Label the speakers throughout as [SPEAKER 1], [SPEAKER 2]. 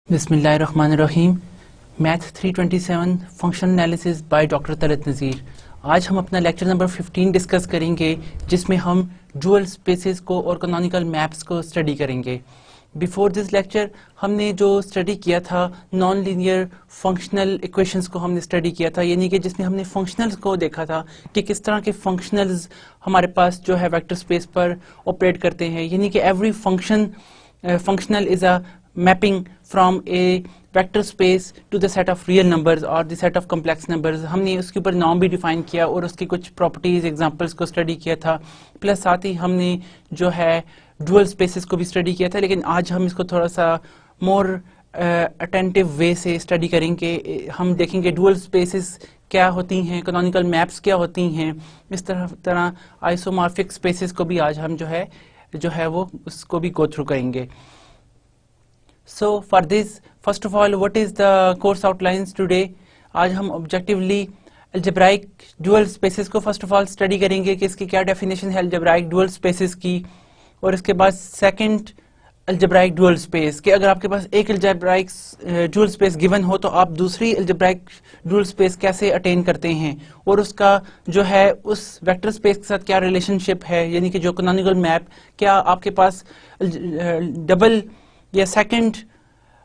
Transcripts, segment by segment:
[SPEAKER 1] बिस्मिल्लाहिर्रहमानिर्रहीम। Math 327 function analysis by doctor Talat Nazir. आज हम अपना लेक्चर नंबर 15 डिस्कस करेंगे, जिसमें हम ड्यूअल स्पेसेस को और कैनोनिकल मैप्स को स्टडी करेंगे। बिफोर दिस लेक्चर हमने जो स्टडी किया था नॉन लीनियर फंक्शनल इक्वेशंस को हमने स्टडी किया था, यानी कि जिसमें हमने फंक्शनल्स को देखा था कि किस तरह के फंक्शनल्स हमारे पास जो है वेक्टर स्पेस पर ऑपरेट करते हैं, यानी कि every functional is a mapping from a vector space to the set of real numbers or the set of complex numbers। हमने उसके ऊपर नॉर्म भी डिफाइन किया और उसकी कुछ प्रॉपर्टीज एग्जांपल्स को स्टडी किया था, प्लस साथ ही हमने जो है डुअल स्पेसेस को भी स्टडी किया था। लेकिन आज हम इसको थोड़ा सा मोर अटेंटिव वे से स्टडी करेंगे। हम देखेंगे डुअल स्पेसेस क्या होती हैं, कैनोनिकल मैप्स क्या होती हैं, इस तरह आइसोमॉर्फिक स्पेसेस को भी आज हम जो है वो उसको भी गो थ्रू करेंगे। So for this first of all what is the course outlines today. आज हम ऑब्जेक्टिवली अलजेब्राइक डुअल स्पेसेस को फर्स्ट ऑफ ऑल स्टडी करेंगे कि इसकी क्या डेफिनेशन है अलजेब्राइक डुअल स्पेसेस की, और इसके बाद सेकंड अलजेब्राइक डुअल स्पेस कि अगर आपके पास एक अलजेब्राइक डुअल स्पेस गिवन हो तो आप दूसरी अलजेब्राइक डुअल स्पेस कैसे अटेन करते हैं, और उसका जो है उस वेक्टर स्पेस के साथ क्या रिलेशनशिप है, यानी कि जो कैनोनिकल मैप क्या आपके पास डबल या सेकंड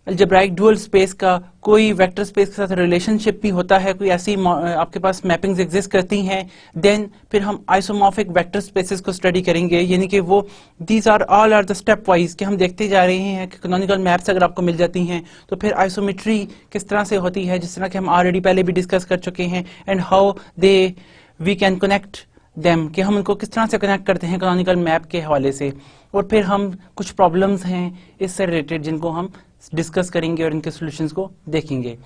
[SPEAKER 1] अलजेब्राइक डुअल स्पेस का कोई वेक्टर स्पेस के साथ रिलेशनशिप भी होता है, कोई ऐसी आपके पास मैपिंग्स एग्जिस्ट करती हैं। देन फिर हम आइसोमॉर्फिक वेक्टर स्पेसेस को स्टडी करेंगे, यानी कि वो these are all are the step wise कि हम देखते जा रहे हैं कि कैनोनिकल मैप्स अगर आपको मिल जाती हैं तो फिर आइसोमेट्री किस तरह से होती है, जिस तरह कि हम ऑलरेडी पहले भी डिस्कस कर चुके हैं, and how they we can connect them कि हम इनको किस तरह से कनेक्ट करते हैं कैनोनिकल मैप के हवाले से। और फिर हम कुछ प्रॉब्लम्स हैं इससे रिलेटेड जिनको हम डिस्कस करेंगे और इनके सॉल्यूशंस को देखेंगे।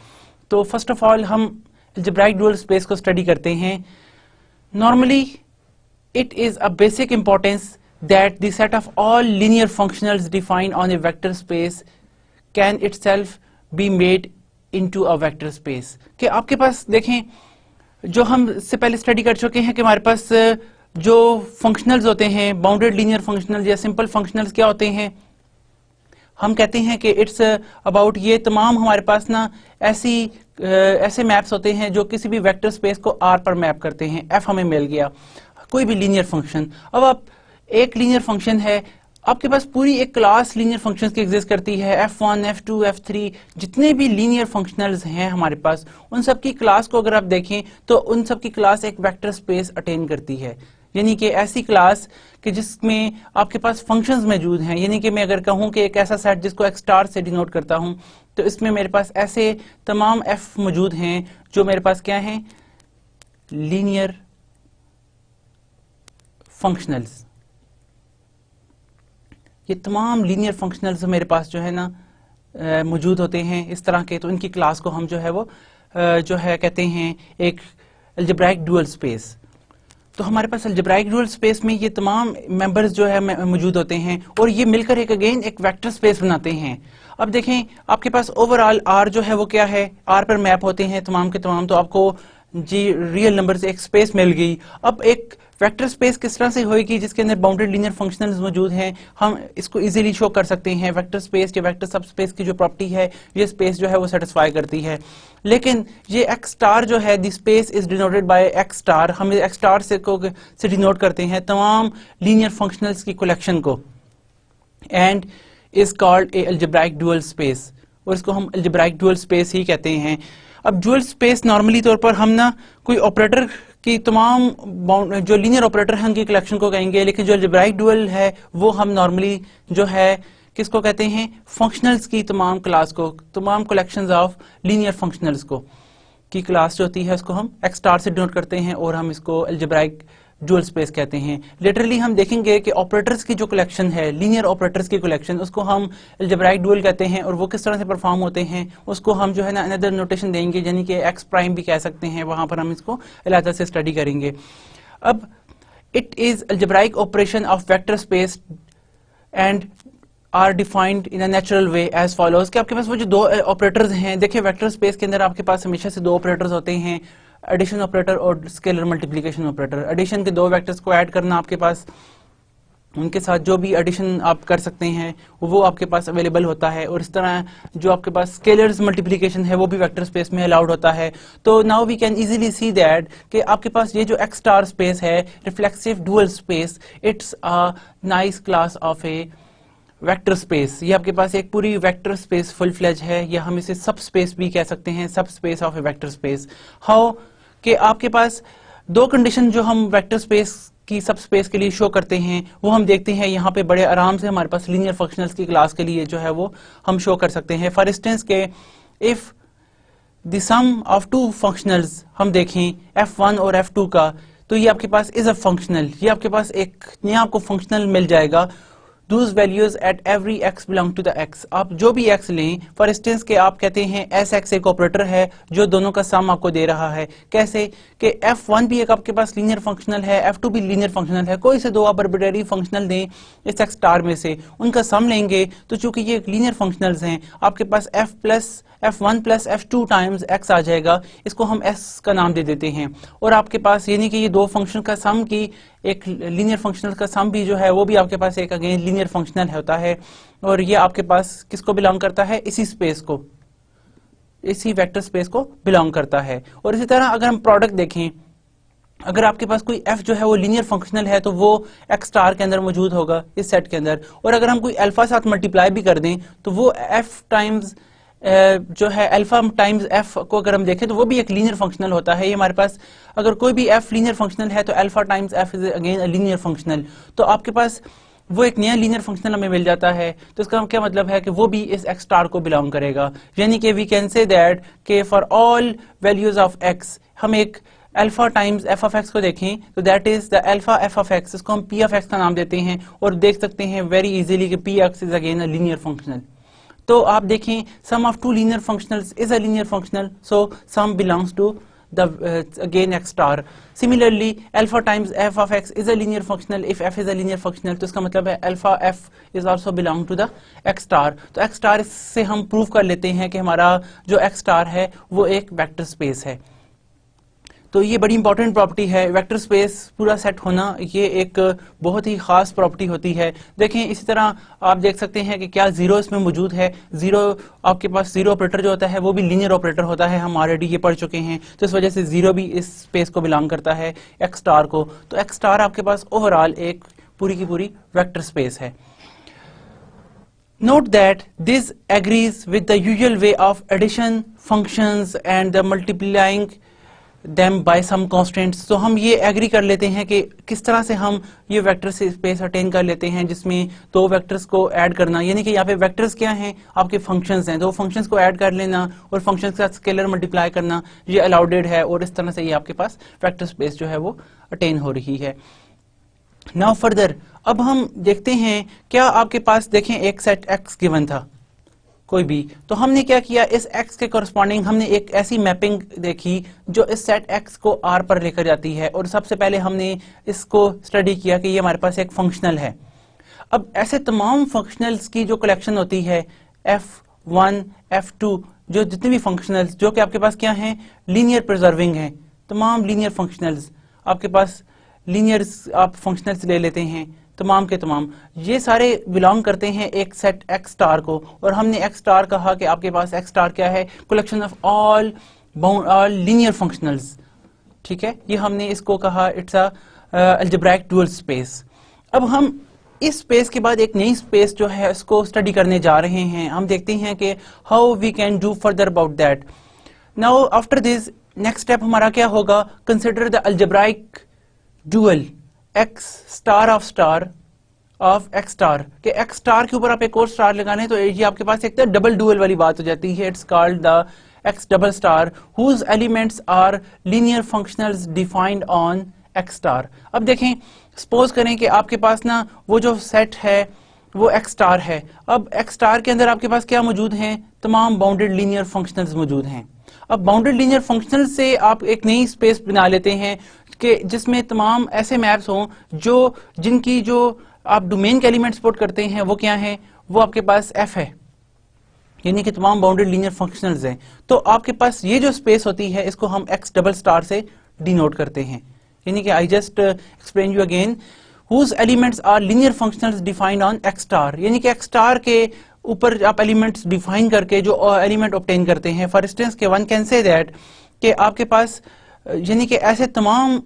[SPEAKER 1] तो फर्स्ट ऑफ ऑल हम अलजेब्राइक डुअल स्पेस को स्टडी करते हैं। Normally it is a basic importance that the set of all linear functionals defined on A vector space can itself be made into a vector space. कि आपके पास देखें, जो हम इससे पहले स्टडी कर चुके हैं कि हमारे पास जो फंक्शनल्स होते हैं बाउंडेड लीनियर फंक्शनल्स या सिंपल फंक्शनल्स क्या होते हैं, हम कहते हैं कि इट्स अबाउट ये तमाम हमारे पास ना ऐसे मैप्स होते हैं जो किसी भी वेक्टर स्पेस को आर पर मैप करते हैं। एफ हमें मिल गया, कोई भी लीनियर फंक्शन। अब आप एक लीनियर फंक्शन है, आपके पास पूरी एक क्लास लीनियर फंक्शंस की एग्जिस्ट करती है, f1, f2, f3, जितने भी लीनियर फंक्शनल्स हैं हमारे पास, उन सब की क्लास को अगर आप देखें तो उन सब की क्लास एक वेक्टर स्पेस अटेन करती है, यानी कि ऐसी क्लास कि जिसमें आपके पास फंक्शंस मौजूद हैं। यानी कि मैं अगर कहूं कि एक ऐसा सेट जिसको एक स्टार से डिनोट करता हूं, तो इसमें मेरे पास ऐसे तमाम f मौजूद हैं जो मेरे पास क्या हैं, लीनियर फंक्शनल्स। ये तमाम लीनियर फंक्शनल्स मेरे पास जो है ना मौजूद होते हैं इस तरह के, तो इनकी क्लास को हम जो है वो जो है कहते हैं एक अलजेब्राइक डुअल स्पेस। तो हमारे पास अलजेब्राइक डुअल स्पेस में ये तमाम मेंबर्स जो है मौजूद होते हैं और ये मिलकर एक अगेन एक वेक्टर स्पेस बनाते हैं। अब देखें आपके पास ओवरऑल आर जो है वो क्या है, आर पर मैप होते हैं तमाम के तमाम, तो आपको जी रियल नंबर से एक स्पेस मिल गई। अब एक वेक्टर स्पेस किस तरह से होएगी जिसके अंदर बाउंडेड लीनियर फंक्शनल्स मौजूद हैं, हम इसको इजीली शो कर सकते हैं। वेक्टर स्पेस या वेक्टर सब स्पेस की जो प्रॉपर्टी है ये स्पेस जो है वो सेटिस्फाई करती है। लेकिन ये एक्स स्टार जो है the space is denoted by x star, हम एक्स स्टार से डिनोट करते हैं तमाम लीनियर फंक्शनल्स की कलेक्शन को, and is called A algebraic dual space, और इसको हम अलजेब्राइक डुअल स्पेस ही कहते हैं। अब डुअल स्पेस नॉर्मली तौर पर हम ना कोई ऑपरेटर की तमाम जो लीनियर ऑपरेटर हैं उनकी कलेक्शन को कहेंगे, लेकिन जो अलजेब्राइक डुअल है वो हम नॉर्मली जो है किसको कहते हैं, फंक्शनल्स की तमाम क्लास को, तमाम कलेक्शंस ऑफ लीनियर फंक्शनल्स को की क्लास जो होती है उसको हम एक्स स्टार से डिनोट करते हैं और हम इसको अलजेब्राइक डुअल स्पेस कहते हैं। लिटरली हम देखेंगे कि ऑपरेटर्स की जो कलेक्शन है, लीनियर ऑपरेटर्स की कलेक्शन, उसको हम अलजेब्राइक डुअल कहते हैं, और वो किस तरह से परफॉर्म होते हैं उसको हम जो है ना अनदर नोटेशन देंगे, यानी कि एक्स प्राइम भी कह सकते हैं, वहां पर हम इसको अलग से स्टडी करेंगे। अब it is algebraic operation of vector space and are defined in a natural way as follows कि आपके पास वो जो दो ऑपरेटर्स हैं, देखिए वेक्टर स्पेस के अंदर आपके पास हमेशा से दो ऑपरेटर्स होते हैं, एडिशन ऑपरेटर और स्केलर मल्टीप्लिकेशन ऑपरेटर। एडिशन के दो वेक्टर्स को ऐड करना आपके पास उनके साथ जो भी एडिशन आप कर सकते हैं वो आपके पास अवेलेबल होता है, और इस तरह जो आपके पास स्केलर्स मल्टीप्लिकेशन है वो भी वेक्टर स्पेस में अलाउड होता है। तो now we can easily see that कि आपके पास ये जो एक्स स्टार स्पेस है, reflexive dual space, it's a nice class of a vector space. ये आपके पास एक पूरी वेक्टर स्पेस फुल फ्लेज है, या हम इसे सब स्पेस भी कह सकते हैं, सब space of a vector space. How कि आपके पास दो कंडीशन जो हम वेक्टर स्पेस की सब स्पेस के लिए शो करते हैं वो हम देखते हैं यहाँ पे बड़े आराम से हमारे पास लीनियर फंक्शनल्स की क्लास के लिए जो है वो हम शो कर सकते हैं। फॉर इंस्टेंस के if the sum of two functionals हम देखें f1 और f2 का, तो ये आपके पास इज अ फंक्शनल, ये आपके पास एक नया आपको फंक्शनल मिल जाएगा। Those values at every x belong to the x। आप जो भी x लें, फॉर इंस्टेंस के आप कहते हैं Sx एक ऑपरेटर है जो दोनों का सम आपको दे रहा है। कैसे कि f1 भी एक आपके पास लीनियर फंक्शनल है, f2 भी लीनियर फंक्शनल है, कोई से दो आप आर्बिट्रेरी फंक्शनल दें इस x स्टार में से, उनका सम लेंगे, तो चूंकि ये लीनियर फंक्शनल्स हैं आपके पास f1 plus f2 times x आ जाएगा, इसको हम s का नाम दे देते हैं। और आपके पास यानी कि ये दो फंक्शन का सम की एक लीनियर फंक्शनल का सम भी जो है वो भी आपके पास एक अगेन लीनियर फंक्शनल होता है, और ये आपके पास किसको बिलोंग करता है, इसी स्पेस को, इसी वेक्टर स्पेस को बिलोंग करता है। और इसी तरह अगर हम प्रोडक्ट देखें, अगर आपके पास कोई f जो है वो लीनियर फंक्शनल है तो वो x स्टार के अंदर मौजूद होगा इस सेट के अंदर, और अगर हम कोई अल्फा साथ मल्टीप्लाई भी कर दें तो वो f टाइम्स जो है अल्फा टाइम्स f को अगर हम देखें तो वो भी एक लीनियर फंक्शनल होता है। ये हमारे पास अगर कोई भी f लीनियर फंक्शनल है तो alpha times f is again linear functional, तो आपके पास वो एक नया लीनियर फंक्शनल हमें मिल जाता है। तो इसका क्या मतलब है कि वो भी इस x स्टार को बिलोंग करेगा, यानी कि वी कैन से दैट कि for all values of x हम एक alpha times f of x को देखें तो that is the alpha f of x, इसको हम p ऑफ x का नाम देते हैं, और देख सकते हैं वेरी इजीली कि p(x) is again a linear functional. तो आप देखें sum of two linear functionals is a linear functional, so sum belongs to the again x star. Similarly alpha times f of x is a linear functional if f is a linear functional, तो इसका मतलब है alpha f is also belong to the x star। तो x star से हम prove कर लेते हैं कि हमारा जो x star है वो एक वेक्टर स्पेस है। तो ये बड़ी इंपॉर्टेंट प्रॉपर्टी है, वेक्टर स्पेस पूरा सेट होना ये एक बहुत ही खास प्रॉपर्टी होती है। देखें इसी तरह आप देख सकते हैं कि क्या जीरो इसमें मौजूद है, जीरो आपके पास जीरो ऑपरेटर जो होता है वो भी लीनियर ऑपरेटर होता है, हम ऑलरेडी ये पढ़ चुके हैं। तो इस वजह से जीरो भी इस स्पेस को बिलोंग करता है एक्स स्टार को। तो एक्स स्टार आपके पास ओवरऑल एक पूरी की पूरी वेक्टर स्पेस है। Note that this agrees with the usual way of addition functions and the multiplying them by some constants। तो हम ये एग्री कर लेते हैं कि किस तरह से हम ये वेक्टर स्पेस अटेन कर लेते हैं जिसमें दो वेक्टर्स को ऐड करना, यानी कि यहाँ पे वेक्टर्स क्या हैं, आपके फंक्शंस हैं, दो फंक्शंस को ऐड कर लेना और फंक्शंस के साथ स्केलर मल्टीप्लाई करना ये अलाउडेड है, और इस तरह से ये आपके पास वेक्टर स्पेस जो है वो अटेन हो रही है। नाउ फर्दर अब हम देखते हैं क्या आपके पास देखें एक सेट x गिवन था कोई भी, तो हमने क्या किया, इस x के कॉरस्पॉन्डिंग हमने एक ऐसी मैपिंग देखी जो इस सेट x को R पर लेकर जाती है, और सबसे पहले हमने इसको स्टडी किया कि ये हमारे पास एक फंक्शनल है। अब ऐसे तमाम फंक्शनल्स की जो कलेक्शन होती है f1 f2 जो जितने भी फंक्शनल्स जो कि आपके पास क्या हैं, लीनियर प्रिजर्विंग हैं, तमाम लीनियर फंक्शनल्स आपके पास लीनियर आप फंक्शनल्स ले लेते हैं, तमाम के तमाम ये सारे बिलोंग करते हैं एक सेट x स्टार को, और हमने x स्टार कहा कि आपके पास x स्टार क्या है, collection of all linear functionals. ठीक है, ये हमने इसको कहा it's a algebraic dual space. अब हम इस स्पेस के बाद एक नई स्पेस जो है इसको स्टडी करने जा रहे हैं। हम देखते हैं कि how we can do further about that. Now after this next step हमारा क्या होगा, consider the algebraic dual x star of star of x star के x स्टार के ऊपर आप एक और स्टार लगाने तो ये आपके पास एक डबल डुअल वाली बात हो जाती है। It's called the x double star whose elements are linear functionals defined on x star. अब देखें सपोज करें कि आपके पास ना वो जो सेट है वो x स्टार है। अब x स्टार के अंदर आपके पास क्या मौजूद हैं, तमाम बाउंडेड लीनियर फंक्शनल्स मौजूद हैं। अब बाउंडेड लीनियर फंक्शनल से आप एक नई स्पेस बना लेते हैं कि जिसमें तमाम ऐसे मैप्स हों जो जिनकी जो आप डोमेन के एलिमेंट सपोर्ट करते हैं वो क्या है, वो आपके पास f है, यानी कि तमाम बाउंडेड लीनियर फंक्शनल्स हैं। तो आपके पास ये जो स्पेस होती है इसको हम x डबल स्टार से डिनोट करते हैं, यानी कि I just explain you again whose elements are linear functionals defined on x star, यानी कि x star के ऊपर आप एलिमेंट्स डिफाइन करके जो एलिमेंट ऑब्टेन करते हैं। फॉर इंस्टेंस के वन कैन से दैट कि आपके पास यानी कि ऐसे तमाम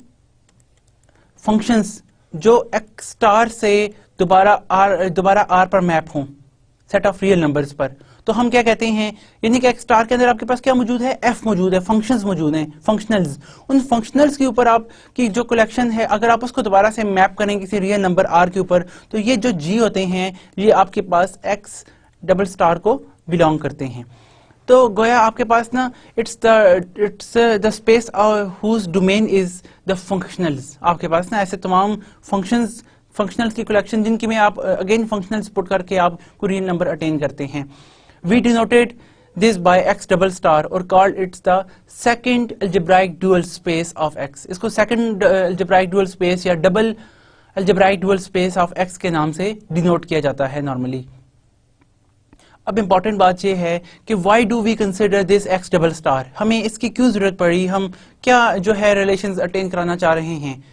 [SPEAKER 1] फंक्शंस जो x स्टार से दोबारा r पर मैप हों सेट ऑफ रियल नंबर्स पर, तो हम क्या कहते हैं, यानी कि x स्टार के अंदर आपके पास क्या मौजूद है, f मौजूद है, फंक्शंस मौजूद हैं, फंक्शनल्स। उन फंक्शनल्स के ऊपर आपकी जो कलेक्शन है अगर आप उसको दोबारा से मैप करें किसी रियल नंबर r के ऊपर, तो ये जो g होते हैं ये आपके पास x डबल स्टार को बिलोंग करते हैं। तो गोया आपके पास ना it's the space whose domain is the functionals. आपके पास ना ऐसे तमाम फंक्शनल्स की कलेक्शन जिनकी में आप अगेन फंक्शनल्स पुट करके आप कोई रियल नंबर अटेन करते हैं। We denoted this by x double star और called it's the second algebraic dual space of x। इसको second algebraic dual space या double algebraic dual space of x के नाम से डिनोट किया जाता है नॉर्मली। अब इंपॉर्टेंट बात यह है कि why do we consider this x double star, हमें इसकी क्यों जरूरत पड़ी, हम क्या जो है रिलेशंस अटेन कराना चाह रहे हैं।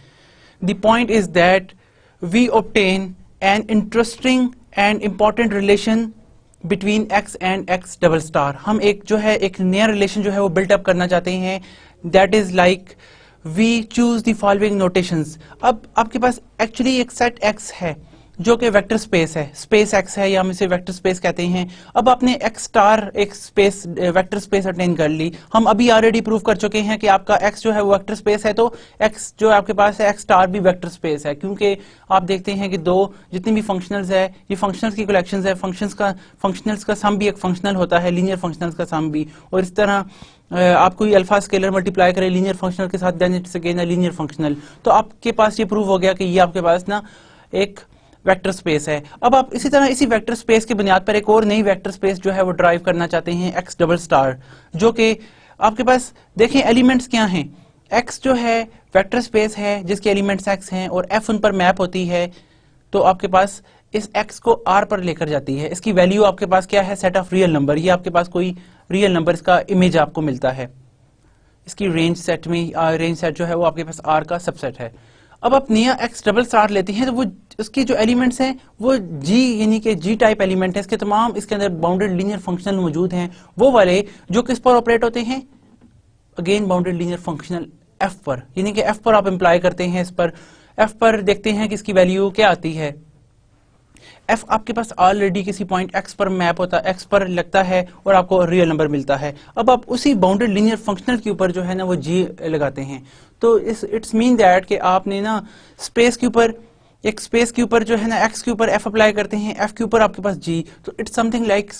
[SPEAKER 1] The point is that we obtain an interesting and important relation between x and x double star। हम एक जो है एक नया रिलेशन जो है वो बिल्ट अप करना चाहते हैं। That is like we choose the following notations। अब आपके पास एक्चुअली एक सेट x है जो कि वेक्टर स्पेस है, स्पेस x है या हम इसे वेक्टर स्पेस कहते हैं। अब आपने x स्टार एक स्पेस वेक्टर स्पेस अटेन कर ली। हम अभी ऑलरेडी प्रूव कर चुके हैं कि आपका x जो है वो वेक्टर स्पेस है, तो x जो आपके पास है x स्टार भी वेक्टर स्पेस है, क्योंकि आप देखते हैं कि दो जितनी भी फंक्शनल्स है ये फंक्शनल्स की कलेक्शंस है। फंक्शनल्स का सम भी एक फंक्शनल होता है, लीनियर फंक्शनल्स का सम भी। और इस तरह आप कोई अल्फा स्केलर मल्टीप्लाई करें लीनियर फंक्शनल के साथ, then it's again a linear functional. तो आपके पास ये प्रूव हो गया कि ये आपके पास ना एक वेक्टर स्पेस है। अब आप इसी तरह इसी वेक्टर स्पेस की बुनियाद पर एक और नई वेक्टर स्पेस जो है वो ड्राइव करना चाहते हैं, एक्स डबल स्टार, जो कि आपके पास देखें एलिमेंट्स क्या हैं। एक्स जो है वेक्टर स्पेस है जिसके एलिमेंट्स एक्स हैं और एफ उन पर मैप होती है, तो आपके पास इस एक्स को आर पर लेकर जाती है। इसकी वैल्यू आपके पास क्या है, सेट ऑफ रियल नंबर। ये आपके पास कोई रियल नंबर इसका इमेज आपको मिलता है। इसकी रेंज सेट में रेंज सेट जो है वो आपके पास आर का सबसेट है। अब आप नया एक्स डबल स्टार लेते हैं तो वो उसकी जो एलिमेंट्स हैं वो जी यानी कि जी टाइप एलिमेंट है। इसके तमाम इसके अंदर बाउंडेड लीनियर फंक्शनल मौजूद हैं, वो वाले जो किस पर ऑपरेट होते हैं, again bounded linear functional F पर, यानी कि एफ पर आप एम्प्लॉय करते हैं। इस पर एफ पर देखते हैं कि इसकी वैल्यू क्या आती है। एफ आपके पास ऑलरेडी किसी पॉइंट एक्स पर मैप होता है, एक्स पर लगता है और आपको रियल नंबर मिलता है। अब आप उसी बाउंडेड लीनियर फंक्शनल के ऊपर जो है ना वो जी लगाते हैं। तो इट्स मीन दैट कि आपने ना स्पेस के ऊपर एक स्पेस के ऊपर जो है ना एक्स के ऊपर एफ अप्लाई करते हैं, एफ के ऊपर आपके पास जी। तो इट्स समथिंग लाइक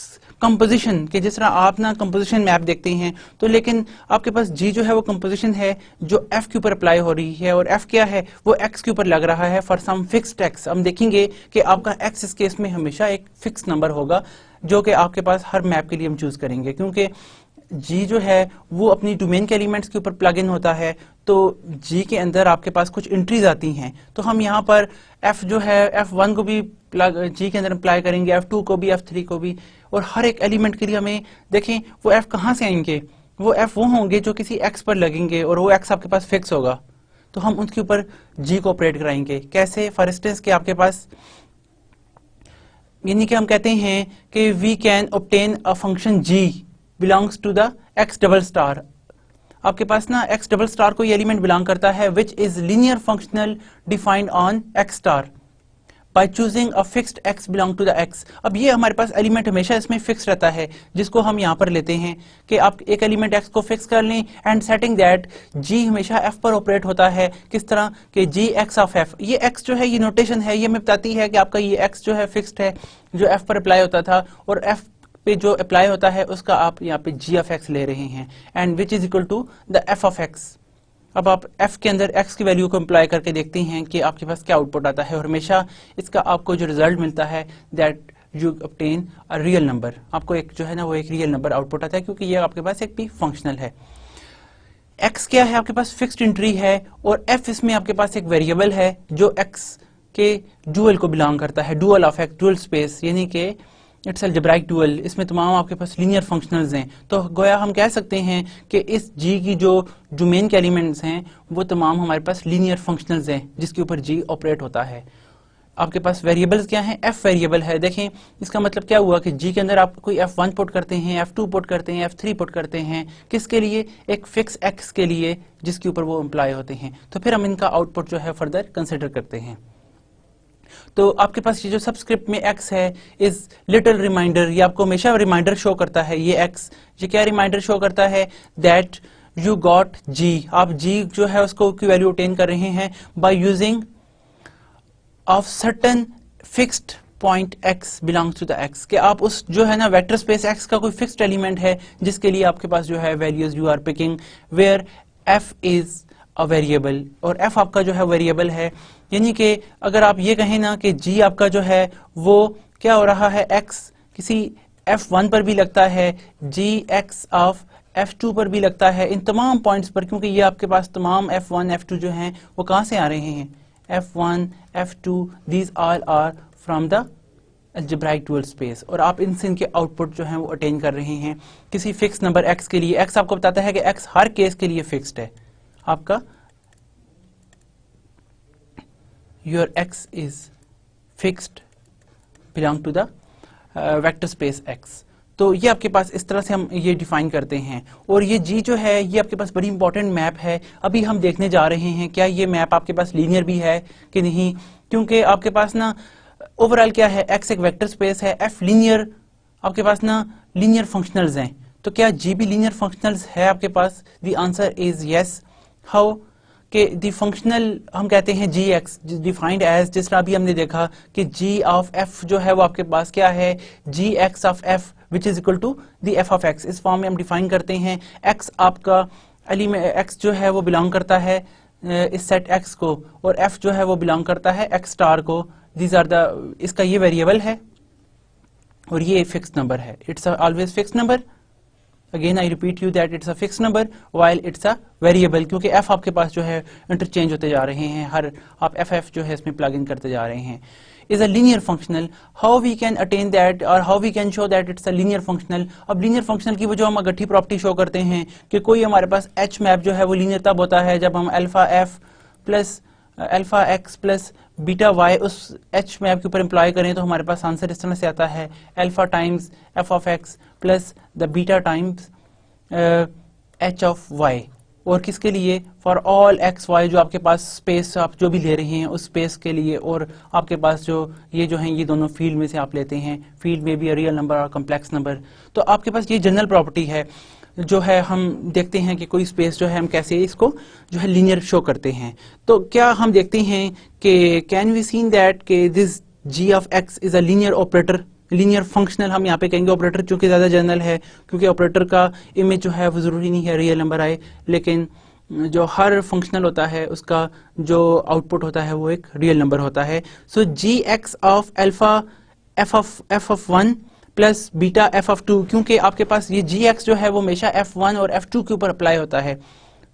[SPEAKER 1] कंपोजिशन, कि जिस तरह आप ना कंपोजिशन मैप देखते हैं, तो लेकिन आपके पास जी जो है वो कंपोजिशन है जो एफ के ऊपर अप्लाई हो रही है, और एफ क्या है वो एक्स के ऊपर लग रहा है फॉर सम फिक्स्ड एक्स। हम देखेंगे कि आपका एक्स इस केस में हमेशा एक फिक्स नंबर होगा जो कि आपके पास हर मैप के लिए हम चूज करेंगे, क्योंकि जी जो है वो अपनी डोमेन के एलिमेंट्स के ऊपर प्लग इन होता है। तो जी के अंदर आपके पास कुछ एंट्रीज आती हैं, तो हम यहाँ पर एफ जो है F1 को भी प्लग जी के अंदर अप्लाई करेंगे, F2 को भी, F3 को भी, और हर एक एलिमेंट के लिए हमें देखें वो एफ कहाँ से आएंगे, वो एफ वो होंगे जो किसी एक्स पर लगेंगे और वो एक्स आपके पास फिक्स होगा, तो हम उसके ऊपर जी को ऑपरेट कराएंगे। कैसे, फॉर इंस्टेंस कि आपके पास यानी कि हम कहते हैं कि we can obtain a function g belongs to the x double star। आपके पास ना x double star को ये एलिमेंट बिलोंग करता है which is linear functional defined on x star by choosing a fixed x belong to the x। अब ये हमारे पास एलिमेंट हमेशा इसमें फिक्स रहता है, जिसको हम यहाँ पर लेते हैं कि आप एक एलिमेंट x को फिक्स कर लें एंड सेटिंग दैट g हमेशा f पर ऑपरेट होता है। किस तरह कि g x ऑफ f, ये x जो है ये नोटेशन है, ये हमें बताती है कि आपका ये x जो है फिक्स्ड है जो f पर अप्लाई होता था, और f पे जो अप्लाई होता है उसका आप यहाँ पे g ऑफ x ले रहे हैं, and which is equal to the f of x। अब आप f के अंदर x की वैल्यू को अप्लाई करके देखते हैं कि आपके पास क्या आउटपुट आता है, और हमेशा इसका आपको जो रिजल्ट मिलता है that you obtain a real number. आपको एक जो है ना वो एक रियल नंबर आउटपुट आता है, क्योंकि ये आपके पास एक भी फंक्शनल है। x क्या है, आपके पास फिक्स्ड एंट्री है, और f इसमें आपके पास एक वेरिएबल है जो x के डुअल को बिलोंग करता है, dual of x, dual space, यानी कि इट्स अलजेब्राइक डुअल। इसमें तमाम आपके पास लीनियर फंक्शनल्स हैं। तो गोया हम कह सकते हैं कि इस जी की जो डोमेन के एलिमेंट्स हैं वो तमाम हमारे पास लीनियर फंक्शनल्स हैं जिसके ऊपर जी ऑपरेट होता है। आपके पास वेरिएबल्स क्या हैं, f वेरिएबल है। देखें इसका मतलब क्या हुआ कि g के अंदर आप कोई f1 पुट करते हैं, f2 पुट करते हैं, f3 पुट करते हैं, किसके लिए, एक फिक्स x के लिए जिसके ऊपर वो अप्लाई होते हैं। तो फिर हम इनका आउटपुट जो है फर्दर कंसिडर करते हैं। तो आपके पास ये जो सबस्क्रिप्ट में x है इज लिटिल रिमाइंडर, ये आपको हमेशा रिमाइंडर शो करता है। ये x ये क्या रिमाइंडर शो करता है, दैट यू गॉट g, आप g जो है उसको की वैल्यू ऑब्टेन कर रहे हैं by using of certain fixed point x belongs to the x, कि आप उस जो है ना वेक्टर स्पेस x का कोई फिक्स्ड एलिमेंट है जिसके लिए आपके पास जो है values you are picking, where f is a variable, और f आपका जो है वेरिएबल है। यानी कि अगर आप ये कहें ना कि g आपका जो है वो क्या हो रहा है, x किसी f1 पर भी लगता है, g x ऑफ f2 पर भी लगता है, इन तमाम पॉइंट्स पर, क्योंकि ये आपके पास तमाम f1 f2 जो हैं वो कहाँ से आ रहे हैं, f1 f2 these all are from the algebraic dual space, और आप इनसे इनके आउटपुट जो हैं वो अटेन कर रहे हैं किसी फिक्स नंबर x के लिए। x आपको बताता है कि x हर केस के लिए फिक्स्ड है आपका, your x is fixed belong to the vector space x। तो ये आपके पास इस तरह से हम ये डिफाइन करते हैं। और ये g जो है ये आपके पास बड़ी इंपॉर्टेंट मैप है। अभी हम देखने जा रहे हैं क्या ये मैप आपके पास लीनियर भी है कि नहीं, क्योंकि आपके पास ना ओवरऑल क्या है, x एक वेक्टर स्पेस है, f लीनियर, आपके पास ना लीनियर फंक्शनल्स हैं, तो क्या g भी लीनियर फंक्शनल्स है आपके पास, the answer is yes. How कि दी फंक्शनल हम कहते हैं जी एक्स डिफाइंड एज, जिस तरह अभी हमने देखा कि जी ऑफ एफ जो है वो आपके पास क्या है, G X of F which is equal to the F of X. इस फॉर्म में हम डिफाइन करते हैं। एक्स आपका एलिमेंट एक्स जो है वो बिलोंग करता है इस सेट एक्स को, और एफ जो है वो बिलोंग करता है एक्स स्टार को। दीज आर द, इसका ये वेरिएबल है और ये फिक्स नंबर है, it's always fix number. Again I repeat you that it's a fix number while it's a variable, क्योंकि एफ आपके पास जो है इंटरचेंज होते जा रहे हैं, हर आप एफ जो है इसमें प्लग इन करते जा रहे हैं। Is a linear functional, how we can attain that और how we can show that it's a linear functional. अब लीनियर फंक्शनल की वो जो हम अगट्ठी प्रॉपर्टी शो करते हैं कि कोई हमारे पास एच मैप जो है वो लीनियर तब होता है जब हम alpha f plus alpha x plus beta y उस एच मैप के ऊपर इम्प्लॉय करें, तो हमारे पास आंसर इस तरह से आता है alpha times f of x plus the beta times h of y. और किसके लिए, फॉर ऑल एक्स वाई, जो आपके पास स्पेस आप जो भी ले रहे हैं उस स्पेस के लिए, और आपके पास जो हैं ये दोनों फील्ड में से आप लेते हैं, फील्ड में भी रियल नंबर और कम्प्लेक्स नंबर। तो आपके पास ये जनरल प्रॉपर्टी है जो है, हम देखते हैं कि कोई स्पेस जो है हम कैसे इसको जो है लीनियर शो करते हैं। तो क्या हम देखते हैं कि कैन वी सीन दैट कि this g of x is a linear operator, linear functional हम यहाँ पे कहेंगे ऑपरेटर, चूंकि ज़्यादा जनरल है, क्योंकि ऑपरेटर का इमेज जो है वो ज़रूरी नहीं है रियल नंबर आए, लेकिन जो हर फंक्शनल होता है उसका जो आउटपुट होता है वो एक रियल नंबर होता है। So G X of alpha F of one plus beta F of two, क्योंकि आपके पास ये जी एक्स जो है वो हमेशा एफ वन और एफ टू के ऊपर अप्लाई होता है,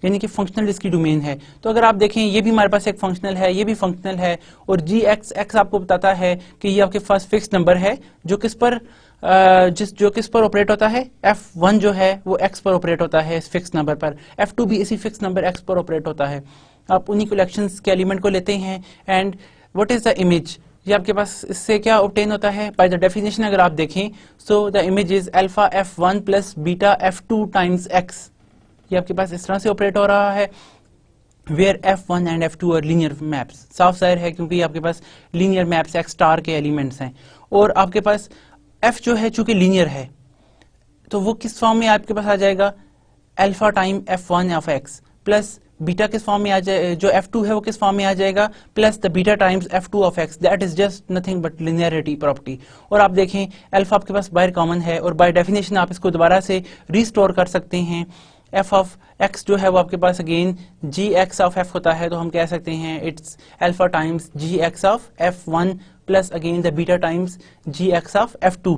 [SPEAKER 1] यानी कि फंक्शनल इसकी डोमेन है। तो अगर आप देखें ये भी हमारे पास एक फंक्शनल है, ये भी फंक्शनल है, और जी एक्स एक्स आपको बताता है कि ये आपके पास फिक्स नंबर है जो किस पर किस पर ऑपरेट होता है, f1 जो है वो x पर ऑपरेट होता है इस फिक्स नंबर पर, f2 भी इसी फिक्स नंबर x पर ऑपरेट होता है। आप उन्हीं कलेक्शंस के एलिमेंट को लेते हैं, and what is the image, ये आपके पास इससे क्या ऑब्टेन होता है बाय द डेफिनेशन। अगर आप देखें so the image is alpha f1 plus beta f2 times x, ये आपके पास इस तरह से ऑपरेट हो रहा है, where f1 and f2 are linear maps. साफ जाहिर है क्योंकि आपके पास लीनियर मैप्स x स्टार के एलिमेंट्स हैं, और आपके पास f जो है चूंकि लीनियर है तो वो किस फॉर्म में आपके पास आ जाएगा, alpha time f1 of x plus beta किस फॉर्म में आ जाए, जो f2 है वो किस फॉर्म में आ जाएगा, plus the beta times f2 of x, that is just nothing but linearity property. और आप देखें अल्फा आपके पास बाहर कॉमन है, और बाय डेफिनेशन आप इसको दोबारा से रिस्टोर कर सकते हैं। f ऑफ x जो है वो आपके पास again G X of f होता है, तो हम कह सकते हैं it's alpha times G X of f1 plus again the beta times G X of f2।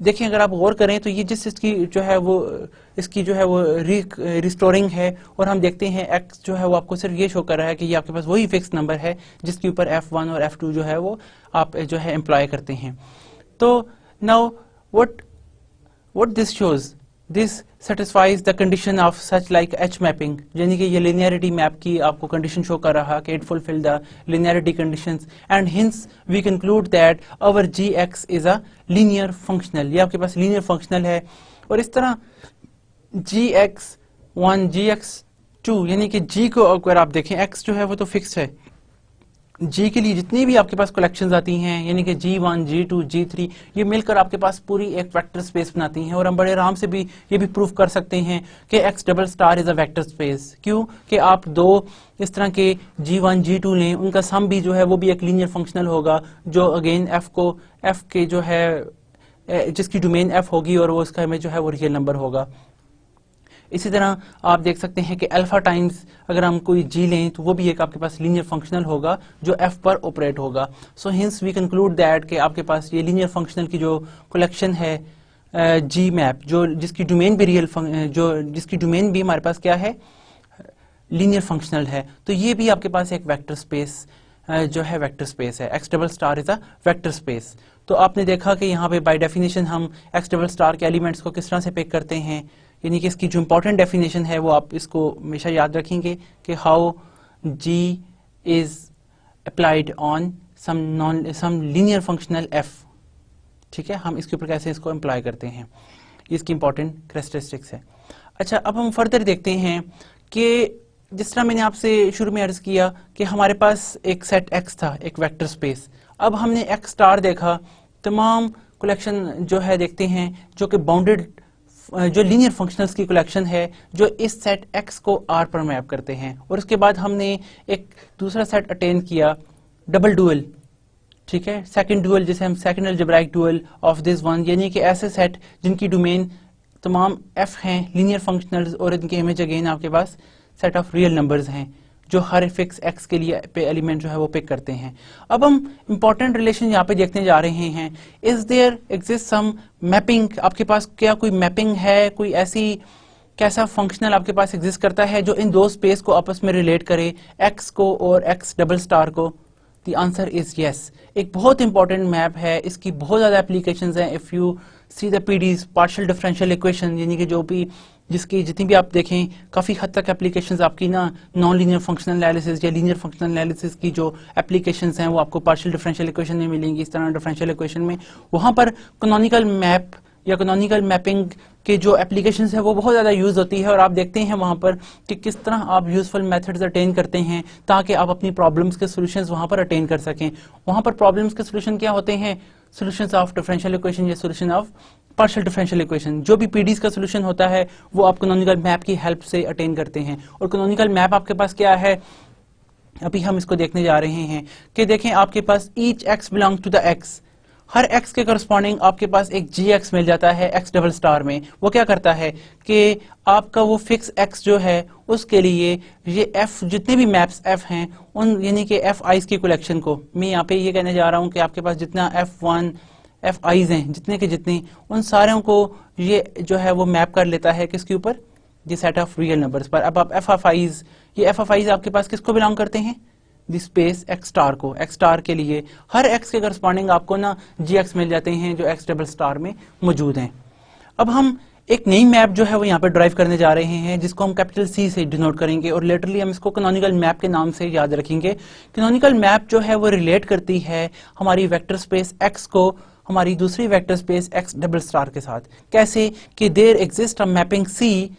[SPEAKER 1] देखिए अगर आप गौर करें तो ये जिस इसकी जो है वो इसकी जो है वो रिस्टोरिंग है, और हम देखते हैं x जो है वो आपको सिर्फ ये शो कर रहा है कि ये आपके पास वही फिक्स नंबर है जिसके ऊपर f1 और f2 जो है वो आप जो है एम्प्लॉय करते हैं। तो now what this shows, this satisfies the condition of such like H mapping, यानी कि ये लिनियरिटी मैप की आपको कंडीशन शो कर रहा कि it fulfil the linearity conditions and hence we conclude that our G X is a linear functional, ये आपके पास लीनियर फंक्शनल है। और इस तरह G X one G X two, यानी कि जी को अगर आप देखें एक्स जो है वो तो फिक्स है, जी के लिए जितनी भी आपके पास कलेक्शंस आती हैं यानी कि G1, G2, G3 ये मिलकर आपके पास पूरी एक वेक्टर स्पेस बनाती हैं। और हम बड़े आराम से भी ये भी प्रूफ कर सकते हैं कि X double star is a vector space. क्यों कि आप दो इस तरह के G1, G2 लें, उनका सम भी जो है वो भी एक लीनियर फंक्शनल होगा जो अगेन F के जो है जिसकी डोमेन F होगी और वो उसका में जो है वो रियल नंबर होगा। इसी तरह आप देख सकते हैं कि अल्फा टाइम्स अगर हम कोई जी लें तो वो भी एक आपके पास लीनियर फंक्शनल होगा जो एफ पर ऑपरेट होगा। सो हिंस वी कंक्लूड दैट कि आपके पास ये लीनियर फंक्शनल की जो कलेक्शन है जी मैप जो जिसकी डोमेन भी जिसकी डोमेन भी हमारे पास क्या है लीनियर फंक्शनल है, तो ये भी आपके पास एक वेक्टर स्पेस जो है वेक्टर स्पेस है। X double star is a vector space. तो आपने देखा कि यहाँ पे बाय डेफिनेशन हम एक्स डबल स्टार के एलिमेंट्स को किस तरह से पिक करते हैं, यानी कि इसकी जो इंपॉर्टेंट डेफिनेशन है वो आप इसको हमेशा याद रखेंगे कि how g is applied on some linear functional f. ठीक है, हम इसके ऊपर कैसे इसको अप्लाई करते हैं, इसकी इंपॉर्टेंट कैरेक्टरिस्टिक्स है। अच्छा, अब हम फर्दर देखते हैं कि जिस तरह मैंने आपसे शुरू में अर्ज किया कि हमारे पास एक सेट एक्स था, एक वेक्टर स्पेस। अब हमने एक्स स्टार देखा, तमाम कलेक्शन जो है देखते हैं जो कि बाउंडेड जो लीनियर फंक्शनल्स की कलेक्शन है जो इस सेट एक्स को आर पर मैप करते हैं। और उसके बाद हमने एक दूसरा सेट अटेन किया डबल डुअल, ठीक है, सेकंड डुअल जिसे हम second algebraic dual of this one, यानी कि ऐसे सेट जिनकी डोमेन तमाम एफ हैं लीनियर फंक्शनल्स और इनके इमेज अगेन आपके पास सेट ऑफ रियल नंबर्स हैं जो हर फिक्स एक्स के लिए पे एलिमेंट जो है वो पिक करते हैं। अब हम इंपॉर्टेंट रिलेशन यहाँ पे देखने जा रहे हैं, is there exist some mapping, आपके पास क्या कोई मैपिंग है, कोई ऐसी कैसा फंक्शनल आपके पास एग्जिस्ट करता है जो इन दो स्पेस को आपस में रिलेट करे, एक्स को और एक्स डबल स्टार को। The answer is yes. एक बहुत इंपॉर्टेंट मैप है, इसकी बहुत ज्यादा एप्लीकेशंस हैं। If you see the PDs partial differential equation, यानी कि जो भी जिसकी जितनी भी आप देखें काफी हद तक एप्लीकेशंस आपकी ना नॉन लीनियर फंक्शनल एनालिसिस या लीनियर फंक्शनल एनालिसिस की जो एप्लीकेशंस हैं वो आपको पार्शियल डिफरेंशियल इक्वेशन में मिलेंगी। इस तरह डिफरेंशियल इक्वेशन में वहां पर कैनोनिकल मैप या कैनोनिकल मैपिंग के जो एप्लीकेशंस है वो बहुत ज़्यादा यूज़ होती है। और आप देखते हैं वहाँ पर कि किस तरह आप यूजफुल मेथड्स अटेन करते हैं ताकि आप अपनी प्रॉब्लम्स के सॉल्यूशंस वहाँ पर अटेन कर सकें। वहाँ पर प्रॉब्लम्स के सॉल्यूशन क्या होते हैं, सॉल्यूशंस ऑफ डिफरेंशियल इक्वेशन या solution of partial differential equation. जो भी पीडीज का सॉल्यूशन होता है वो आप कैनोनिकल मैप की हेल्प से अटेन करते हैं। और कैनोनिकल मैप आपके पास क्या है, अभी हम इसको देखने जा रहे हैं कि देखें आपके पास each X belong to the X, हर x के करस्पॉन्डिंग आपके पास एक gx मिल जाता है x डबल स्टार में। वो क्या करता है कि आपका वो फिक्स x जो है उसके लिए ये f जितने भी मैप्स f हैं उन यानी कि f i's की कलेक्शन को, मैं यहाँ पे ये कहने जा रहा हूँ कि आपके पास जितना f1 f i's हैं जितने के जितने, उन सारों को ये जो है वो मैप कर लेता है किसके ऊपर, ये सेट ऑफ रियल नंबर्स पर। अब आप f of i's, ये f of i's आपके पास किसको बिलोंग करते हैं, दी स्पेस एक्स स्टार को। एक्स स्टार के लिए हर एक्स के करस्पॉन्डिंग आपको ना जी एक्स मिल जाते हैं जो एक्स डबल स्टार में मौजूद हैं। अब हम एक नई मैप जो है वो यहाँ पे ड्राइव करने जा रहे हैं जिसको हम कैपिटल सी से डिनोट करेंगे और लेटरली हम इसको कैनोनिकल मैप के नाम से याद रखेंगे। कैनोनिकल मैप जो है वो रिलेट करती है हमारी वेक्टर स्पेस एक्स को हमारी दूसरी vector space x double star के साथ। कैसे कि there exist a mapping c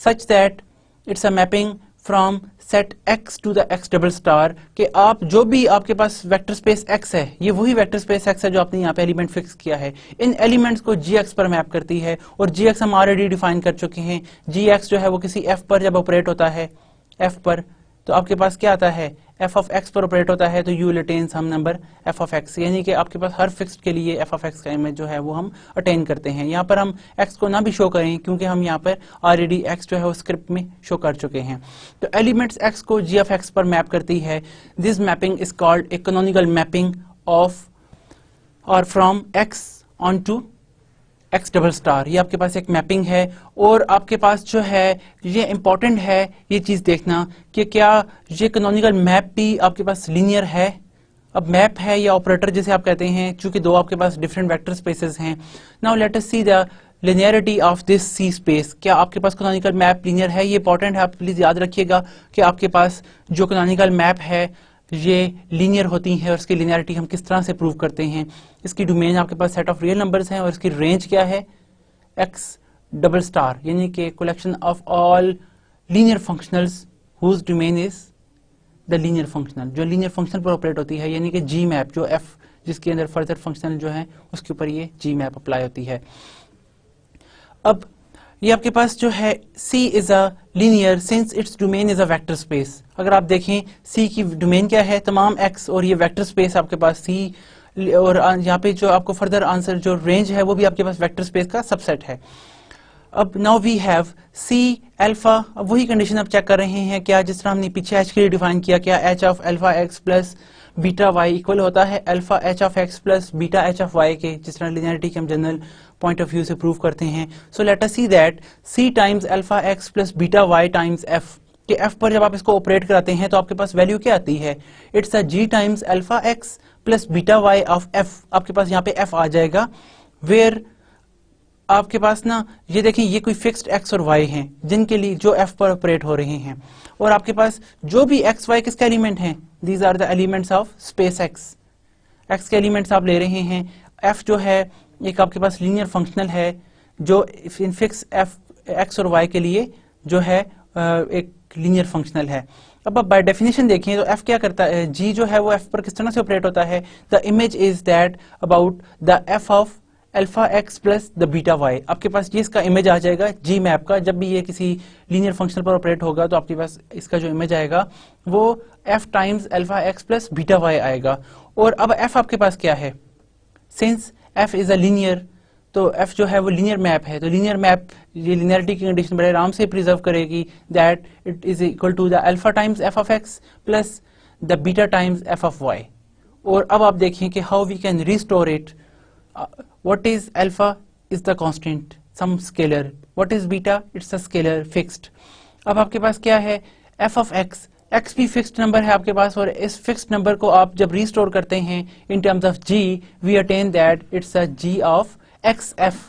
[SPEAKER 1] such that it's a mapping from set x to the x double star, कि आप जो भी आपके पास वेक्टर स्पेस x है ये वही वेक्टर स्पेस x है जो आपने यहाँ पे एलिमेंट फिक्स किया है, इन एलिमेंट्स को gx पर मैप करती है। और gx हम ऑलरेडी डिफाइन कर चुके हैं, gx जो है वो किसी f पर जब ऑपरेट होता है f पर तो आपके पास क्या आता है, f ऑफ x पर ऑपरेट होता है तो you will attain some number f of x, यानी कि आपके पास हर फिक्स्ड के लिए f ऑफ x का इमेज जो है वो हम अटेन करते हैं। यहाँ पर हम x को ना भी शो करें क्योंकि हम यहाँ पर ऑलरेडी x जो है वो स्क्रिप्ट में शो कर चुके हैं। तो एलिमेंट्स x को g ऑफ x पर मैप करती है। This mapping is called a canonical mapping of और from x onto X double star. ये आपके पास एक मैपिंग है और आपके पास जो है ये इंपॉर्टेंट है ये चीज देखना कि क्या ये कैनोनिकल मैप भी आपके पास लीनियर है। अब मैप है या ऑपरेटर जिसे आप कहते हैं, चूंकि दो आपके पास डिफरेंट वेक्टर स्पेसेस हैं। Now let us see the linearity of this c space, क्या आपके पास कैनोनिकल मैप लीनियर है? ये इंपॉर्टेंट है, आप प्लीज याद रखिएगा कि आपके पास जो कैनोनिकल मैप है ये लीनियर होती है और इसकी लिनियरिटी हम किस तरह से प्रूव करते हैं। इसकी डोमेन आपके पास सेट ऑफ रियल नंबर्स हैं और इसकी रेंज क्या है? एक्स डबल स्टार, यानी कि collection of all linear functionals whose domain is the linear functional, जो लीनियर फंक्शनल पर ऑपरेट होती है, यानी कि जी मैप जो एफ जिसके अंदर फर्दर फंक्शनल जो है उसके ऊपर ये जी मैप अप्लाई होती है। अब ये आपके पास जो है C is a linear since its domain is a vector space. अगर आप देखें C की डोमेन क्या है? तमाम X, और ये वेक्टर स्पेस आपके पास C, और यहाँ पे जो आपको फर्दर आंसर जो रेंज है वो भी आपके पास वेक्टर स्पेस का सबसेट है। अब now we have C alpha, अब वही कंडीशन आप चेक कर रहे हैं क्या जिस तरह हमने पीछे H के लिए डिफाइन किया, क्या H of alpha x plus beta y equal होता है alpha H of x plus beta H of y के, जिस तरह लिनियरिटी के हम जनरल पॉइंट ऑफ व्यू से प्रूव करते हैं। So let us see that C times alpha x plus beta y times F, कि F पर जब आप इसको ऑपरेट कराते हैं तो आपके पास वैल्यू क्या आती है? It's a G times alpha x plus beta y of F, आपके पास यहाँ पे F आ जाएगा, वेयर आपके पास ना ये देखें ये कोई फिक्स्ड x और y हैं जिनके लिए जो f पर ऑपरेट हो रहे हैं, और आपके पास जो भी x y किसका एलिमेंट हैं? These are the elements of space x के एलिमेंट्स आप ले रहे हैं। f जो है एक आपके पास लीनियर फंक्शनल है जो इन फिक्स f x और y के लिए जो है एक लीनियर फंक्शनल है। अब आप बाय डेफिनेशन देखें तो f क्या करता है? g जो है वो f पर किस तरह से ऑपरेट होता है? The image is that about the f of alpha x plus the beta y, आपके पास ये इसका इमेज आ जाएगा जी मैप का। जब भी ये किसी लीनियर फंक्शन पर ऑपरेट होगा तो आपके पास इसका जो इमेज आएगा वो f times alpha x plus beta Y आएगा। और अब f आपके पास क्या है? Since f is a linear, तो f जो है वो लीनियर मैप है, तो लीनियर मैप ये लीनियरिटी की कंडीशन बड़े आराम से प्रिजर्व करेगी that it is equal to the alpha times f of x plus the beta times f of y। और अब आप देखें कि how we can restore it. What is alpha? Is the constant, some scalar. What is beta? It's a scalar fixed. अब आपके पास क्या है? f of x, x भी फिक्स्ड नंबर है आपके पास, और इस फिक्स्ड नंबर को आप जब रिस्टोर करते हैं in terms of g, we attain that it's a g of x f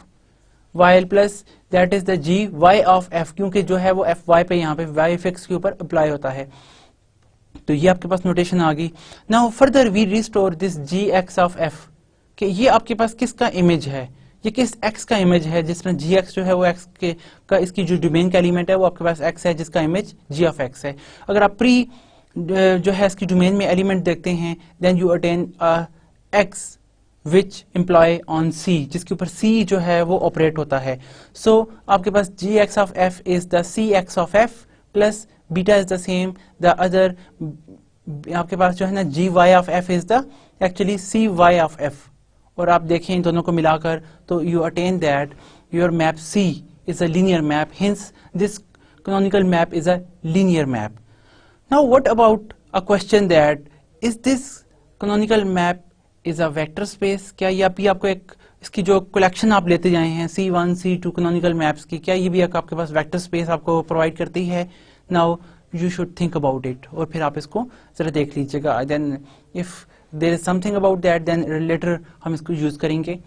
[SPEAKER 1] y plus that is the g y of f, क्योंकि जो है वो f y पे यहाँ पे y फिक्स के ऊपर अप्लाई होता है। तो ये आपके पास नोटेशन आ गई। Now further we restore this g x of f, कि ये आपके पास किसका इमेज है? ये किस x का इमेज है? जिस तरह जी एक्स जो है वो x के का इसकी जो डोमेन का एलिमेंट है वो आपके पास x है जिसका इमेज g ऑफ x है। अगर आप प्री जो है इसकी डोमेन में एलिमेंट देखते हैं then you attain x which employ on c, जिसके ऊपर c जो है वो ऑपरेट होता है। सो आपके पास G X of f is the C X of f plus beta is the same the other, आपके पास जो है ना G Y of f is the actually C Y of f, और आप देखें इन दोनों को मिलाकर तो you attain that your map C is a linear map, hence this canonical map is a linear map. Now what about a question that is this canonical map is a vector space? क्या ये अभी आपको एक इसकी जो collection आप लेते जाए हैं C1 C2 कैनोनिकल मैप्स की, क्या ये भी आपके पास वेक्टर स्पेस आपको प्रोवाइड करती है? Now you should think about it, और फिर आप इसको जरा देख लीजिएगा। Then if there is something about that then later हम इसको यूज करेंगे।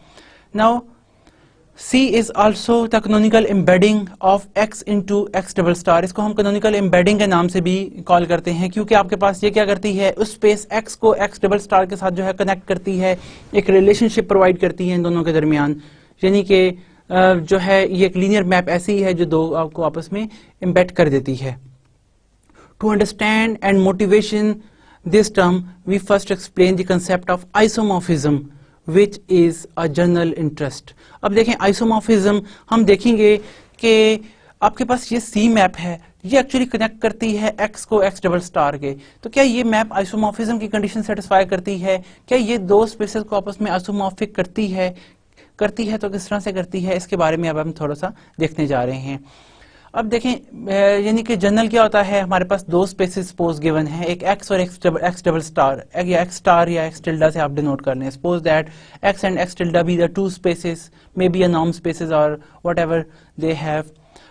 [SPEAKER 1] Now C is also the canonical embedding of x into x double star, इसको हम canonical embedding के नाम से भी कॉल करते हैं क्योंकि आपके पास ये क्या करती है? उस स्पेस x को x डबल स्टार के साथ जो है कनेक्ट करती है, एक रिलेशनशिप प्रोवाइड करती है इन दोनों के दरमियान, यानी कि जो है ये एक लीनियर मैप ऐसी है जो दो आपको आपस में एम्बेड कर देती है। To understand and motivation this term, we first explain the concept of isomorphism, which is a general interest. अब देखें isomorphism, हम देखेंगे कि आपके पास ये C मैप है, ये एक्चुअली कनेक्ट करती है x को x डबल स्टार के, तो क्या ये मैप आइसोमॉर्फिज्म की कंडीशन सेटिस्फाई करती है? क्या ये दो स्पेसेस को आपस में आइसोमॉर्फिक करती है तो किस तरह से करती है, इसके बारे में अब हम थोड़ा सा देखने जा रहे हैं। अब देखें यानी कि जनरल क्या होता है, हमारे पास दो स्पेसेस सपोज गिवन है, एक x और x डबल स्टार, या x स्टार या x टिल्डा से आप डिनोट कर लें। Suppose that x and x tilde be the two spaces, may be a norm spaces और whatever they have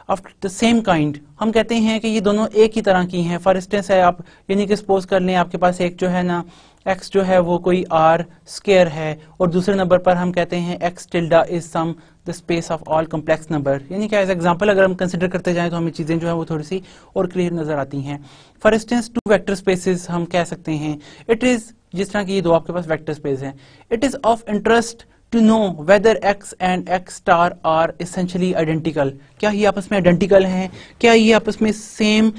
[SPEAKER 1] of the same kind. हम कहते हैं कि ये दोनों एक ही तरह की हैं। फॉर इंस्टेंस है आप यानी कि सपोज कर लें आपके पास एक जो है ना x जो है वो कोई r स्क्वायर है, और दूसरे नंबर पर हम कहते हैं x tilde is some the space of all complex number. यानी कि एज एग्जांपल अगर हम कंसिडर करते जाएं तो हमें चीजें जो है वो थोड़ी सी और क्लियर नजर आती हैं। For instance two vector spaces हम कह सकते हैं इट इज, जिस तरह की ये दो आपके पास वेक्टर स्पेस हैं, it is of interest to know whether x and x star are essentially identical. क्या ये आपस में आइडेंटिकल हैं, क्या ये आपस में सेम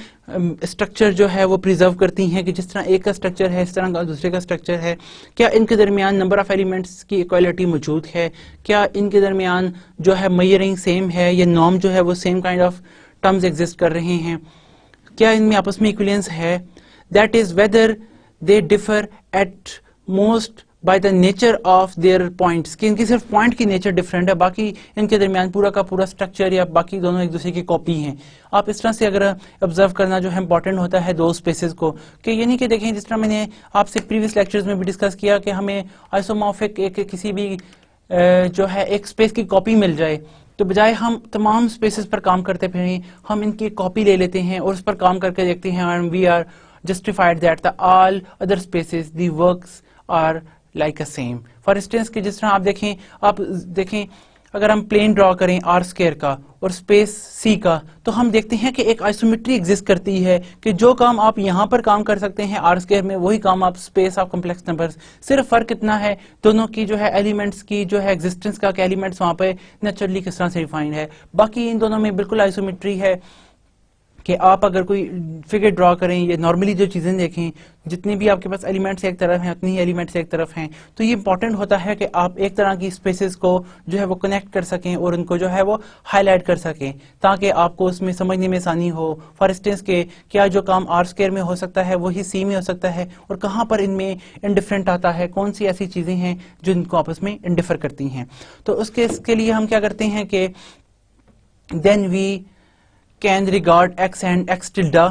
[SPEAKER 1] स्ट्रक्चर जो है वो प्रिजर्व करती हैं कि जिस तरह एक का स्ट्रक्चर है इस तरह का दूसरे का स्ट्रक्चर है, क्या इनके दरमियान नंबर ऑफ एलिमेंट्स की इक्वालिटी मौजूद है, क्या इनके दरमियान जो है मेजरिंग सेम है, या नॉर्म जो है वो same kind of terms exist कर रहे हैं, क्या इनमें आपस में इक्विवेलेंस है, that is whether they differ at most by the nature of their points, कि इनकी सिर्फ पॉइंट की नेचर डिफरेंट है, बाकी इनके दरमियान पूरा का पूरा स्ट्रक्चर या बाकी दोनों एक दूसरे की कॉपी हैं। आप इस तरह से अगर ऑब्जर्व करना जो है इंपॉर्टेंट होता है दो स्पेसेस को, कि ये नहीं कि देखें जिस तरह मैंने आपसे प्रीवियस लेक्चर्स में भी डिस्कस किया कि हमें आइसोमॉर्फिक एक किसी भी जो है एक स्पेस की कॉपी मिल जाए, तो बजाय हम तमाम स्पेसेस पर काम करते फिरें हम इनकी कॉपी ले लेते हैं और उस पर काम करके देखते हैं, and we are justified that the all other spaces the works are like a same. For instance कि जिस तरह आप देखें अगर हम प्लेन ड्रॉ करें आर स्क्वायर का और स्पेस सी का, तो हम देखते हैं कि एक आइसोमेट्री एग्जिस्ट करती है कि जो काम आप यहाँ पर काम कर सकते हैं आर स्क्वायर में, वही काम आप स्पेस ऑफ कॉम्प्लेक्स नंबर्स। सिर्फ फर्क इतना है दोनों की जो है एलिमेंट्स की जो है एग्जिस्टेंस का, एलिमेंट्स वहां पे नेचुरली किस तरह से डिफाइंड है, बाकी इन दोनों में बिल्कुल आइसोमेट्री है कि आप अगर कोई फिगर ड्रॉ करें या नॉर्मली जो चीजें देखें, जितनी भी आपके पास एलिमेंट्स एक तरफ हैं उतनी ही एलिमेंट्स एक तरफ हैं, तो ये इंपॉर्टेंट होता है कि आप एक तरह की स्पेसेस को जो है वो कनेक्ट कर सकें और उनको जो है वो हाईलाइट कर सकें ताकि आपको उसमें समझने में आसानी हो। फॉर इंस्टेंस के क्या जो काम आर स्क्वायर में हो सकता है वही सी में हो सकता है, और कहाँ पर इनमें इंडिफरेंट आता है, कौन सी ऐसी चीजें हैं जो इनको आपस में इंडिफर करती हैं। तो उसके लिए हम क्या करते हैं कि then we can regard x and x tilde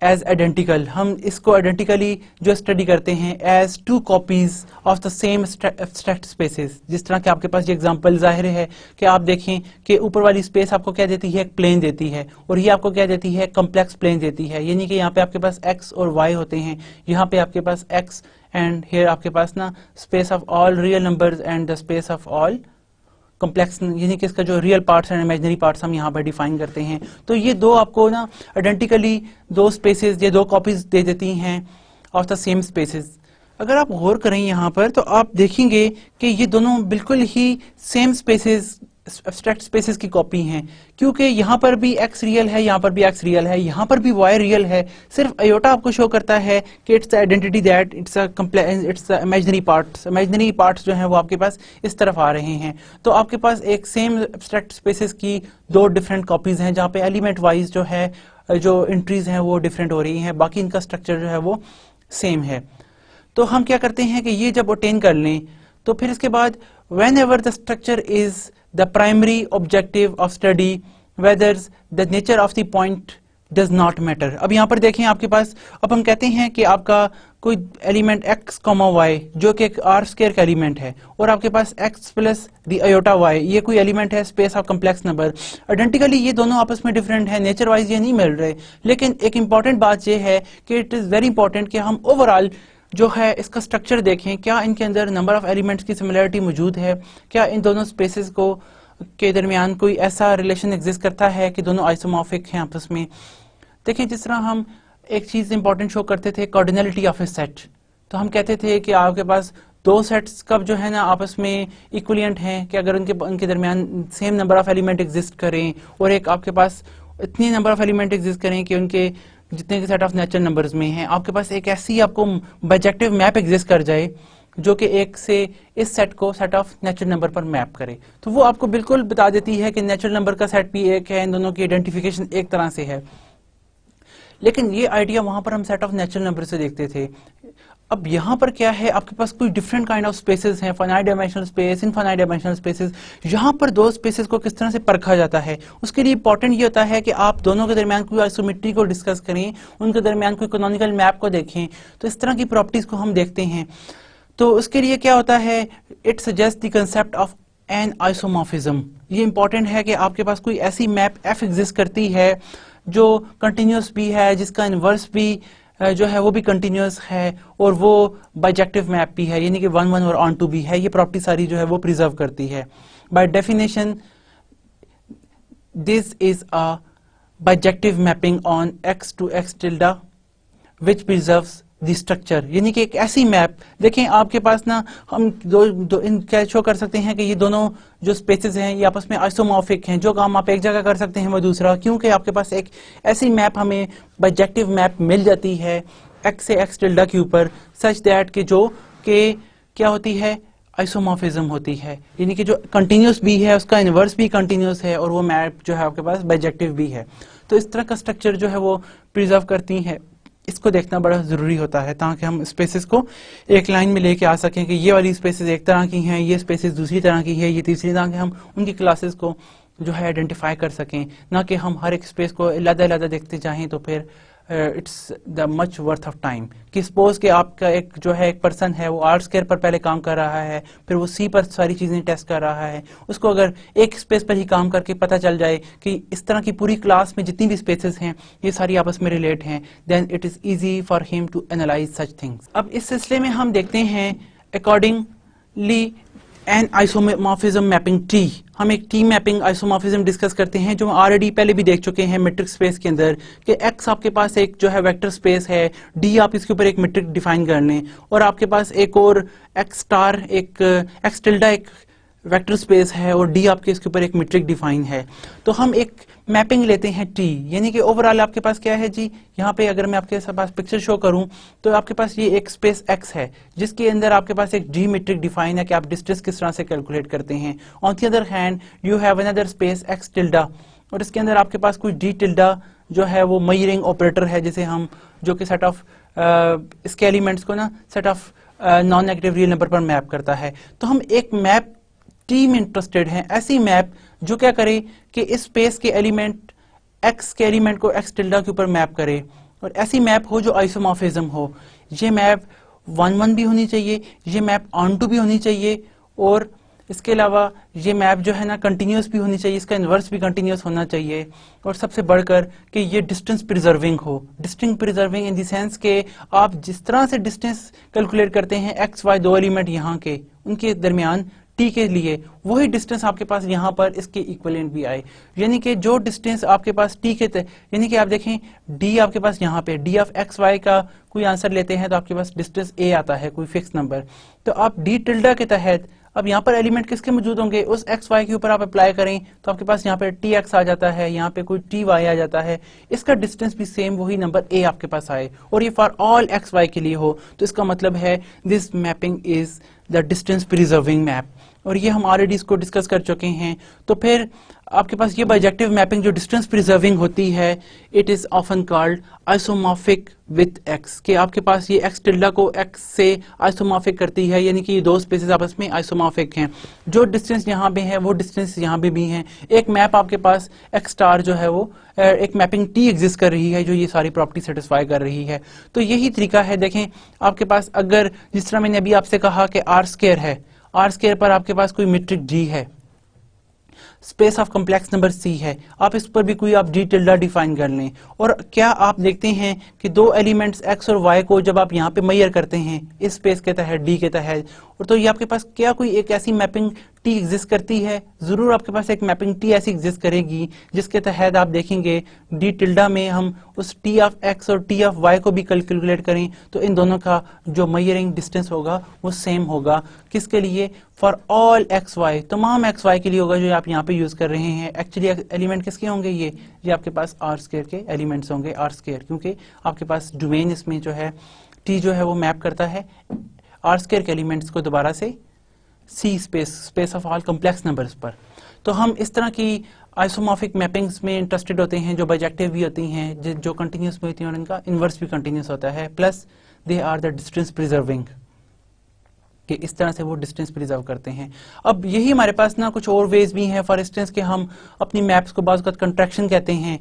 [SPEAKER 1] as identical. हम इसको आइडेंटिकली जो स्टडी करते हैं as two copies of the same abstract spaces. जिस तरह के आपके पास ये एग्जांपल जाहिर है कि आप देखें कि ऊपर वाली स्पेस आपको क्या देती है, एक प्लेन देती है, और ये आपको क्या देती है, कॉम्प्लेक्स प्लेन देती है। यानी कि यहाँ पे आपके पास x और y होते हैं, यहाँ पे आपके पास x एंड हियर आपके पास ना space of all real numbers and the space of all complex, यानी कि इसका जो real parts and imaginary parts हम यहाँ पर डिफाइन करते हैं। तो ये दो आपको ना आइडेंटिकली दो स्पेसेस, ये दो कॉपीज दे देती हैं ऑफ द सेम स्पेसेस। अगर आप गौर करें यहाँ पर तो आप देखेंगे कि ये दोनों बिल्कुल ही सेम स्पेसेस, एब्स्ट्रैक्ट स्पेसेस की कॉपी हैं, क्योंकि यहाँ पर भी x रियल है, यहाँ पर भी x रियल है, यहाँ पर भी y रियल है। सिर्फ आयोटा आपको शो करता है कि it's identity that it's imaginary parts जो हैं वो आपके पास इस तरफ आ रहे हैं। तो आपके पास एक सेम एब्स्ट्रैक्ट स्पेसेस की दो डिफरेंट कॉपीज हैं जहाँ पे एलिमेंट वाइज जो है जो एंट्रीज हैं वो डिफरेंट हो रही हैं, बाकी इनका स्ट्रक्चर जो है वो सेम है। तो हम क्या करते हैं कि ये जब ऑब्टेन कर लें तो फिर इसके बाद whenever the structure is the primary objective of study, whether the nature of the point does not matter। अब यहाँ पर देखें आपके पास, अब हम कहते हैं कि आपका कोई एलिमेंट x, y जो कि एक आर स्क्वायर का एलिमेंट है, और आपके पास x प्लस दी आयोटा y ये कोई एलिमेंट है space of complex number. Identically ये दोनों आपस में डिफरेंट है, नेचर वाइज ये नहीं मिल रहे, लेकिन एक इंपॉर्टेंट बात ये है कि इट इज वेरी इंपॉर्टेंट कि हम ओवरऑल जो है इसका स्ट्रक्चर देखें, क्या इनके अंदर नंबर ऑफ एलिमेंट्स की सिमिलरिटी मौजूद है, क्या इन दोनों स्पेसेस को के दरमियान कोई ऐसा रिलेशन एग्जिस्ट करता है कि दोनों आइसोमॉर्फिक हैं आपस में। देखें जिस तरह हम एक चीज इंपॉर्टेंट शो करते थे कार्डिनलिटी ऑफ ए सेट, तो हम कहते थे कि आपके पास दो सेट्स कब जो है ना आपस में इक्विवेलेंट हैं कि अगर उनके दरमियान same number of element exist करें, और एक आपके पास इतनी नंबर ऑफ एलिमेंट एग्जिस्ट करें कि उनके जितने के सेट ऑफ नेचुरल नंबर्स में हैं आपके पास एक ऐसी आपको बाइजेक्टिव मैप एग्जिस्ट कर जाए जो कि एक से इस सेट को सेट ऑफ नेचुरल नंबर पर मैप करे, तो वो आपको बिल्कुल बता देती है कि नेचुरल नंबर का सेट भी एक है, इन दोनों की आइडेंटिफिकेशन एक तरह से है। लेकिन ये आइडिया वहां पर हम सेट ऑफ नेचुरल नंबर से देखते थे। अब यहाँ पर क्या है, आपके पास कोई डिफरेंट काइंड ऑफ स्पेसेस हैं, finite dimensional space, infinite dimensional spaces. यहाँ पर दो स्पेसेस को किस तरह से परखा जाता है, उसके लिए इंपॉर्टेंट ये होता है कि आप दोनों के दरमियान कोई आइसोमेट्री को डिस्कस करें, उनके दरमियान कोई कैनोनिकल मैप को देखें, तो इस तरह की प्रॉपर्टीज को हम देखते हैं। तो उसके लिए क्या होता है, it suggest the concept of N isomorphism. ये इंपॉर्टेंट है कि आपके पास कोई ऐसी मैप एफ एग्जिस्ट करती है जो कंटिन्यूस भी है, जिसका इनवर्स भी जो है वो भी कंटिन्यूस है और वो बाइजेक्टिव मैप भी है, यानी कि 1 1 और ऑन टू भी है। ये प्रॉपर्टी सारी जो है वो प्रिजर्व करती है। By definition this is a bijective mapping on x to x tilde which preserves the structure, यानी कि एक ऐसी मैप, देखें आपके पास ना हम दो इन क्या शो कर सकते हैं कि ये दोनों जो स्पेसेस हैं ये आपस में आइसोमॉर्फिक हैं। जो काम आप एक जगह कर सकते हैं वो दूसरा, क्योंकि आपके पास एक ऐसी मैप हमें बाइजेक्टिव मैप मिल जाती है x से x tilde के ऊपर, सच दैट कि जो कि क्या होती है, आइसोमॉर्फिज्म होती है, यानी कि जो कंटिन्यूस भी है उसका इनवर्स भी कंटिन्यूस है और वो मैप जो है आपके पास बाइजेक्टिव भी है। तो इस तरह का स्ट्रक्चर जो है वो प्रिजर्व करती है। इसको देखना बड़ा ज़रूरी होता है ताकि हम स्पेसेस को एक लाइन में लेके आ सकें कि ये वाली स्पेसेस एक तरह की हैं, ये स्पेसेस दूसरी तरह की है, ये तीसरी तरह की, हम उनकी क्लासेस को जो है आइडेंटिफाई कर सकें, ना कि हम हर एक स्पेस को अलग-अलग देखते जाएं तो फिर it's the much worth of time. कि सपोज कि आपका एक जो है एक पर्सन है वो R² पर पहले काम कर रहा है, फिर वो C पर सारी चीज़ें टेस्ट कर रहा है, उसको अगर एक स्पेस पर ही काम करके पता चल जाए कि इस तरह की पूरी क्लास में जितनी भी स्पेसेस हैं ये सारी आपस में रिलेट हैं, then it is easy for him to analyse such things. अब इस सिलसिले में हम देखते हैं accordingly an isomorphism mapping T। हम एक T मैपिंग आइसोमॉर्फिज्म डिस्कस करते हैं जो ऑलरेडी पहले भी देख चुके हैं मैट्रिक स्पेस के अंदर, कि X आपके पास एक जो है वेक्टर स्पेस है, D आप इसके ऊपर एक मैट्रिक डिफाइन कर लें, और आपके पास एक और X* एक X tilde एक वेक्टर स्पेस है और D आपके इसके ऊपर एक मैट्रिक डिफाइन है। तो हम एक मैपिंग लेते हैं T, यानी कि ओवरऑल आपके पास क्या है जी, यहाँ पे अगर मैं आपके पास पिक्चर शो करूँ तो आपके पास ये एक स्पेस X है जिसके अंदर आपके पास एक D मैट्रिक डिफाइन है कि आप डिस्टेंस किस तरह से कैलकुलेट करते हैं। On the other hand you have another space X tilde और इसके अंदर आपके पास कोई D tilde जो है वो मेजरिंग ऑपरेटर है, जिसे हम जो कि सेट ऑफ इसके एलिमेंट्स को ना set of non negative real number पर मैप करता है। तो हम एक मैप T में इंटरेस्टेड हैं, ऐसी मैप जो क्या करे कि इस स्पेस के एलिमेंट X के एलिमेंट को X tilde के ऊपर मैप करे, और ऐसी मैप हो जो आइसोमॉर्फिज्म हो। ये मैप 1 1 भी होनी चाहिए, ये मैप ऑन टू भी होनी चाहिए, और इसके अलावा ये मैप जो है ना कंटिन्यूस भी होनी चाहिए, इसका इन्वर्स भी कंटिन्यूस होना चाहिए, और सबसे बढ़कर कि ये डिस्टेंस प्रिजर्विंग हो। Distance preserving in the sense के आप जिस तरह से डिस्टेंस कैलकुलेट करते हैं X Y दो एलिमेंट यहाँ के उनके दरमियान T के लिए, वही डिस्टेंस आपके पास यहाँ पर इसके इक्विवेलेंट भी आए, यानी कि जो डिस्टेंस आपके पास T के यानी कि आप देखें D आपके पास यहाँ पे D ऑफ X Y का कोई आंसर लेते हैं तो आपके पास डिस्टेंस A आता है, कोई फिक्स नंबर। तो आप D tilde के तहत अब यहाँ पर एलिमेंट किसके मौजूद होंगे, उस X Y के ऊपर आप अप्लाई करें तो आपके पास यहाँ पे TX आ जाता है, यहाँ पे कोई TY आ जाता है, इसका डिस्टेंस भी सेम वही नंबर A आपके पास आए, और ये फॉर ऑल X Y के लिए हो। तो इसका मतलब है this mapping is the distance preserving map, और ये हम ऑलरेडी इसको डिस्कस कर चुके हैं। तो फिर आपके पास ये बाइजेक्टिव मैपिंग जो डिस्टेंस प्रिजर्विंग होती है, it is often called isomorphic with X, कि आपके पास ये X tilde को X से आइसोमॉर्फिक करती है, यानी कि ये दो स्पेसेस आपस में आइसोमॉर्फिक हैं। जो डिस्टेंस यहाँ पे है वो डिस्टेंस यहाँ पे भी हैं। एक मैप आपके पास X* जो है वो एक मैपिंग T एग्जिस्ट कर रही है जो ये सारी प्रॉपर्टी सेटिस्फाई कर रही है। तो यही तरीका है। देखें आपके पास अगर जिस तरह मैंने अभी आपसे कहा कि R² है, R² पर आपके पास कोई मैट्रिक D है, space of complex number C है, आप इस पर भी कोई आप D tilde डिफाइन कर लें, और क्या आप देखते हैं कि दो एलिमेंट्स X और Y को जब आप यहाँ पे मेजर करते हैं इस स्पेस के तहत D के तहत, और तो ये आपके पास क्या कोई एक ऐसी मैपिंग T एग्जिस्ट करती है, जरूर आपके पास एक मैपिंग T ऐसी एग्जिस्ट करेगी जिसके तहत आप देखेंगे D tilde में हम उस T ऑफ X और T ऑफ Y को भी कैलकुलेट करें तो इन दोनों का जो मेजरिंग डिस्टेंस होगा वो सेम होगा। किसके लिए, फॉर ऑल X Y, तमाम X Y के लिए होगा जो आप यहाँ पे यूज कर रहे हैं। एक्चुअली एलिमेंट किसके होंगे, ये आपके पास R² के एलिमेंट्स होंगे, R², क्योंकि आपके पास डोमेन इसमें जो है T जो है वो मैप करता है R² के एलिमेंट्स को दोबारा से C space of all complex numbers पर। तो हम इस तरह की आइसोमॉर्फिक मैपिंग्स में इंटरेस्टेड होते हैं जो बाइजेक्टिव भी होती हैं, जो कंटिन्यूस भी होती हैं और इनका इन्वर्स भी कंटिन्यूस होता है, plus they are the distance preserving, कि इस तरह से वो डिस्टेंस प्रिजर्व करते हैं। अब यही हमारे पास ना कुछ और वेज भी हैं, फॉर इंस्टेंस के हम अपनी मैप्स को बाज़ वक़्त कंट्रैक्शन कहते हैं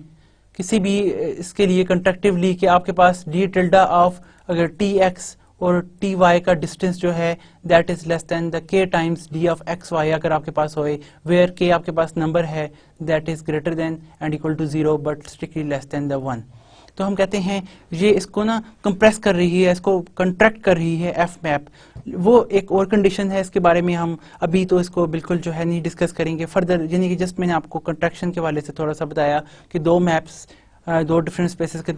[SPEAKER 1] किसी भी इसके लिए कंट्रैक्टिवली, कि आपके पास D tilde ऑफ अगर TX और TY का डिस्टेंस जो है that is less than the K times D of XY अगर आपके पास होए, वेयर K आपके पास नंबर है that is greater than and equal to 0 but strictly less than the 1। तो हम कहते हैं ये इसको ना कंप्रेस कर रही है, इसको कंट्रैक्ट कर रही है एफ मैप। वो एक और कंडीशन है, इसके बारे में हम अभी तो इसको बिल्कुल जो है नहीं डिस्कस करेंगे फर्दर, यानी कि जस्ट मैंने आपको कंट्रैक्शन के वाले से थोड़ा सा बताया कि दो मैप्स दो डिफरेंट स्पेसेस के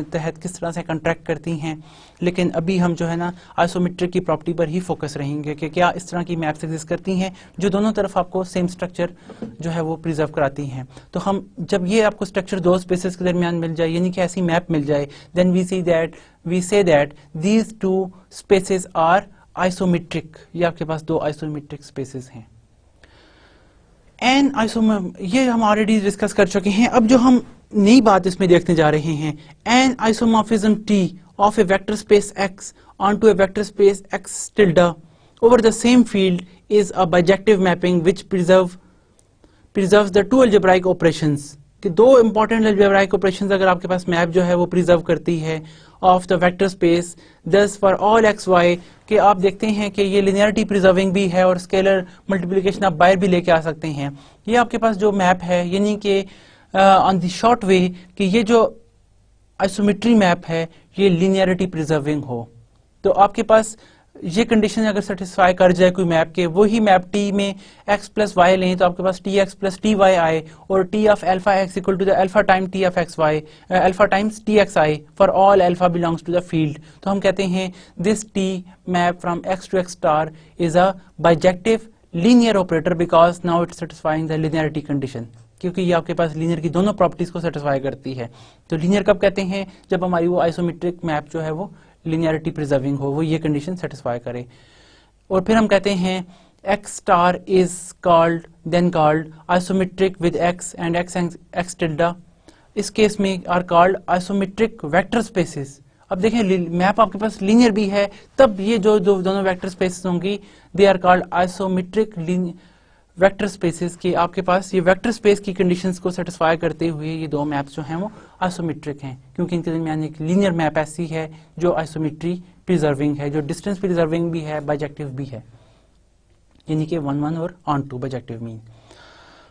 [SPEAKER 1] तहत किस तरह से कंट्रैक्ट करती हैं। लेकिन अभी हम जो है ना आइसोमेट्रिक की प्रॉपर्टी पर ही फोकस रहेंगे कि क्या इस तरह की मैप्स एग्जिस्ट करती हैं जो दोनों तरफ आपको सेम स्ट्रक्चर जो है वो प्रिजर्व कराती हैं। तो हम जब ये आपको स्ट्रक्चर दो स्पेसेस के दरमियान मिल जाए, यानी कि ऐसी मैप मिल जाए, then we say that these two spaces are isometric. ये आपके पास दो आइसोमेट्रिक स्पेसेस हैं। एन आइसोम ये हम ऑलरेडी डिस्कस कर चुके हैं। अब जो हम नई बात इसमें देखने जा रहे हैं, N isomorphism T of a vector space x onto a vector space x tilde over the same field is a bijective mapping which preserves the two algebraic operations। कि दो इंपॉर्टेंट algebraic operations अगर आपके पास map जो है वो preserve करती है of the vector space, दस फॉर ऑल एक्स वाई, कि आप देखते हैं कि ये लिनियरिटी प्रिजर्विंग भी है और स्केलर मल्टीप्लिकेशन आप बाहर भी लेके आ सकते हैं। ये आपके पास जो मैप है, यानी कि ऑन द शॉर्ट वे कि ये जो आइसोमेट्री मैप है ये लिनियरिटी प्रिजर्विंग हो, तो आपके पास ये कंडीशन अगर सेटिस्फाई कर जाए कोई मैप के, वही मैप टी में x प्लस वाई लें तो आपके पास T x plus T y आए और T of alpha x equal to the alpha time T of x y, alpha times T x I for all alpha belongs to the field. तो हम कहते हैं this T map from x to x star is a bijective linear operator because now it satisfying the linearity condition, क्योंकि ये आपके पास linear की दोनों प्रॉपर्टीज को सेटिस्फाई करती है। तो लीनियर कब कहते हैं? जब हमारी वो आइसोमेट्रिक मैप जो है वो लिनियरिटी प्रिजर्विंग हो, वो ये कंडीशन सेटिस्फाई करे। और फिर हम कहते हैं X star is called isometric with X and X tilde, इस केस में are called isometric vector spaces. अब देखें मैप आपके पास लीनियर भी है, तब ये जो दोनों वेक्टर स्पेसेस होंगी they are called isometric vector spaces, की आपके पास ये वेक्टर स्पेस की कंडीशंस को सेटिस्फाई करते हुए ये दो मैप्स जो हैं वो आइसोमेट्रिक हैं, क्योंकि इनके दरमियान एक लीनियर मैप ऐसी है जो आइसोमेट्री प्रिजर्विंग है, जो डिस्टेंस प्रिजर्विंग भी है, बाइजेक्टिव भी है, यानी कि 1 1 और ऑन टू बाइजेक्टिव मीन।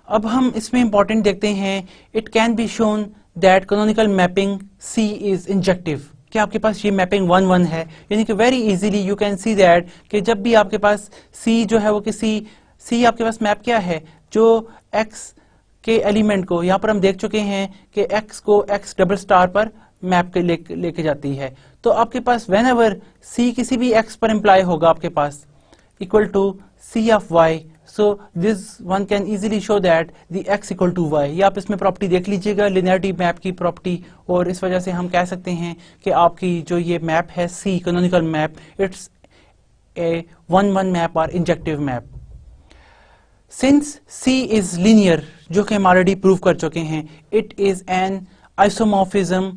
[SPEAKER 1] अब हम इसमें इंपॉर्टेंट देखते हैं, it can be shown that canonical mapping C is injective, कि आपके पास ये मैपिंग 1 1 है, यानी कि very easily you can see that कि जब भी आपके पास सी जो है वो किसी सी आपके पास मैप क्या है, जो x के एलिमेंट को, यहाँ पर हम देख चुके हैं कि x को x डबल स्टार पर मैप के लेके जाती है। तो आपके पास वेन एवर c किसी भी x पर इम्प्लाई होगा आपके पास equal to c of y, so this one can easily show that the x equal to y। ये आप इसमें प्रॉपर्टी देख लीजिएगा, लिनियरिटी मैप की प्रॉपर्टी, और इस वजह से हम कह सकते हैं कि आपकी जो ये मैप है c canonical map, it's a 1 1 map और injective map. Since C is linear, जो कि हम ऑलरेडी प्रूव कर चुके हैं, it is an isomorphism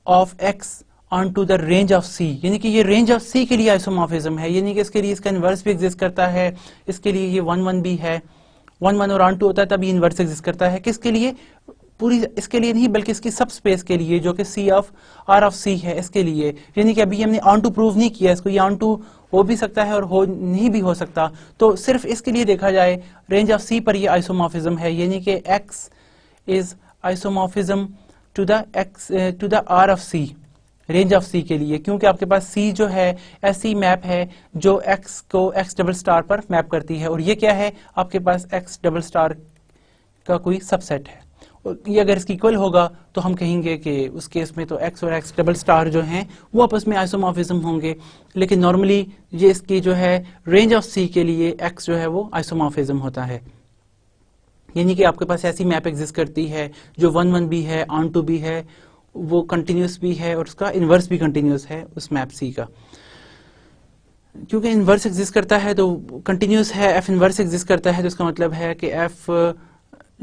[SPEAKER 1] of X onto the range of C, यानी कि ये रेंज ऑफ C के लिए आइसोमॉर्फिज्म है, यानी कि इसके लिए इसका इन्वर्स भी एग्जिस्ट करता है, इसके लिए ये 1 1 भी है, 1 1 और ऑन टू होता है तब ये इन्वर्स एग्जिस्ट करता है। किसके लिए? पूरी इसके लिए नहीं बल्कि इसकी सब स्पेस के लिए जो कि C of R of C है, इसके लिए। यानी कि अभी हमने ऑन टू प्रूव नहीं किया इसको, ये ऑन टू हो भी सकता है और हो नहीं भी हो सकता, तो सिर्फ इसके लिए देखा जाए रेंज ऑफ C पर ये आइसोमॉर्फिज्म है, यानी कि X is isomorphism to the R of C, range of C के लिए, क्योंकि आपके पास C जो है ऐसी मैप है जो X को X डबल स्टार पर मैप करती है, और ये क्या है आपके पास X डबल स्टार का कोई सबसेट है। ये अगर इसकी इक्वल होगा तो हम कहेंगे कि उस केस में तो x और x डबल स्टार जो हैं वो आपस में आइसोमॉर्फिज्म होंगे, लेकिन नॉर्मली ये इसकी जो है रेंज ऑफ C के लिए x जो है वो आइसोमॉर्फिज्म होता है, यानी कि आपके पास ऐसी मैप एग्जिस्ट करती है जो 1 1 भी है, ऑन टू भी है, वो कंटिन्यूस भी है और उसका इन्वर्स भी कंटिन्यूस है उस मैप C का। क्योंकि इन्वर्स एग्जिस्ट करता है तो कंटिन्यूस है, f इन्वर्स एग्जिस्ट करता है तो इसका मतलब है कि f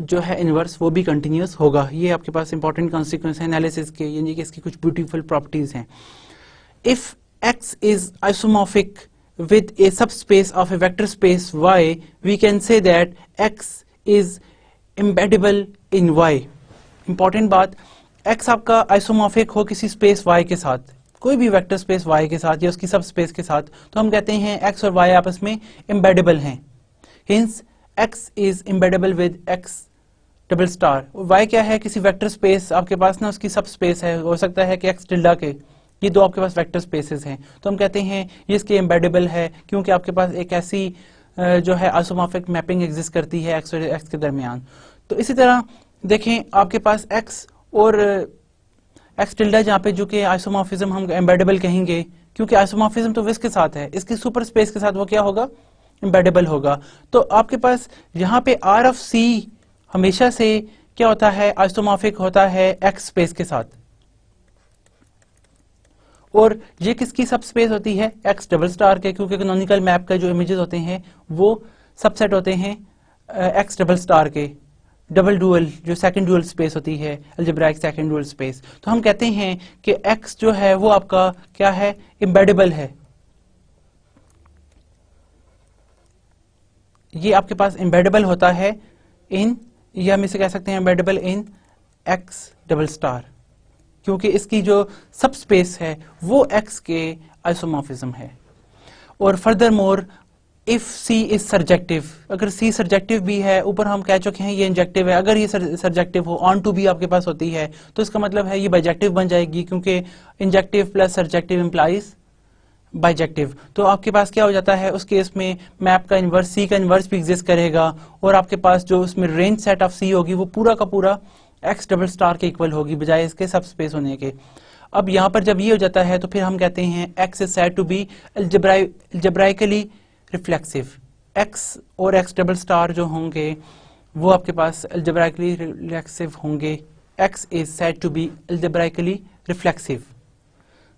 [SPEAKER 1] जो है इनवर्स वो भी कंटिन्यूस होगा। ये आपके पास इंपॉर्टेंट कॉन्सिक्वेंस है एनालिसिस के, यानी कि इसकी कुछ ब्यूटीफुल प्रॉपर्टीज हैं। If x is isomorphic with a subspace of a vector space y, we can say that x is embeddable in y। Important बात, x आपका आइसोमॉर्फिक हो किसी स्पेस y के साथ, कोई भी वेक्टर स्पेस y के साथ या उसकी सब स्पेस के साथ, तो हम कहते हैं x और y आपस में एम्बेडेबल हैं। Hence x is embeddable with x double star. Y क्या है, किसी वेक्टर स्पेस आपके पास ना उसकी सब स्पेस है, हो सकता है कि एक्स टिल्डा के, ये दो आपके पास वेक्टर स्पेसेस हैं, तो हम कहते हैं ये इसके एम्बेडेबल है क्योंकि आपके पास एक ऐसी जो है आइसोमॉर्फिक मैपिंग एग्जिस्ट करती है एक्स और एक्स के दरमियान। तो इसी तरह देखें आपके पास एक्स और एक्स टिल्डा जहाँ पे जो कि आइसोमॉर्फिज्म हम एम्बेडेबल कहेंगे, क्योंकि आइसोमॉर्फिज्म तो इसके साथ है, इसकी सुपर स्पेस के साथ वो क्या होगा, एम्बेडेबल होगा। तो आपके पास यहाँ पे आर ऑफ सी हमेशा से क्या होता है, आइसोमॉर्फिक होता है एक्स स्पेस के साथ, और ये किसकी सब स्पेस होती है, एक्स डबल स्टार के, क्योंकि कैनोनिकल मैप का जो इमेजेस होते हैं वो सबसेट होते हैं एक्स डबल स्टार के। डबल डुअल जो सेकंड डुअल स्पेस होती है, अलजेब्राइक सेकंड डुअल स्पेस, तो हम कहते हैं कि एक्स जो है वो आपका क्या है, एम्बेडेबल है। ये आपके पास एम्बेडेबल होता है इन, या हम इसे कह सकते हैं एम्बेडेबल इन एक्स डबल स्टार, क्योंकि इसकी जो सब स्पेस है वो एक्स के आइसोमॉर्फिज्म है। और furthermore if C is surjective, अगर सी सरजेक्टिव भी है, ऊपर हम कह चुके हैं ये इंजेक्टिव है, अगर ये सरजेक्टिव हो, ऑन टू भी आपके पास होती है, तो इसका मतलब है ये बाइजेक्टिव बन जाएगी, क्योंकि इंजेक्टिव प्लस सरजेक्टिव इंप्लाइज बाइजेक्टिव। तो आपके पास क्या हो जाता है उस केस में, मैप का इन्वर्स, सी का इन्वर्स भी एग्जिस्ट करेगा, और आपके पास जो उसमें रेंज सेट ऑफ सी होगी वो पूरा का पूरा एक्स डबल स्टार के इक्वल होगी बजाय इसके सब स्पेस होने के। अब यहाँ पर जब ये हो जाता है तो फिर हम कहते हैं x is said to be algebraically reflexive. X और एक्स डबल स्टार जो होंगे वो आपके पास अलजेब्राइकली रिफ्लेक्सिव होंगे। X is said to be algebraically reflexive.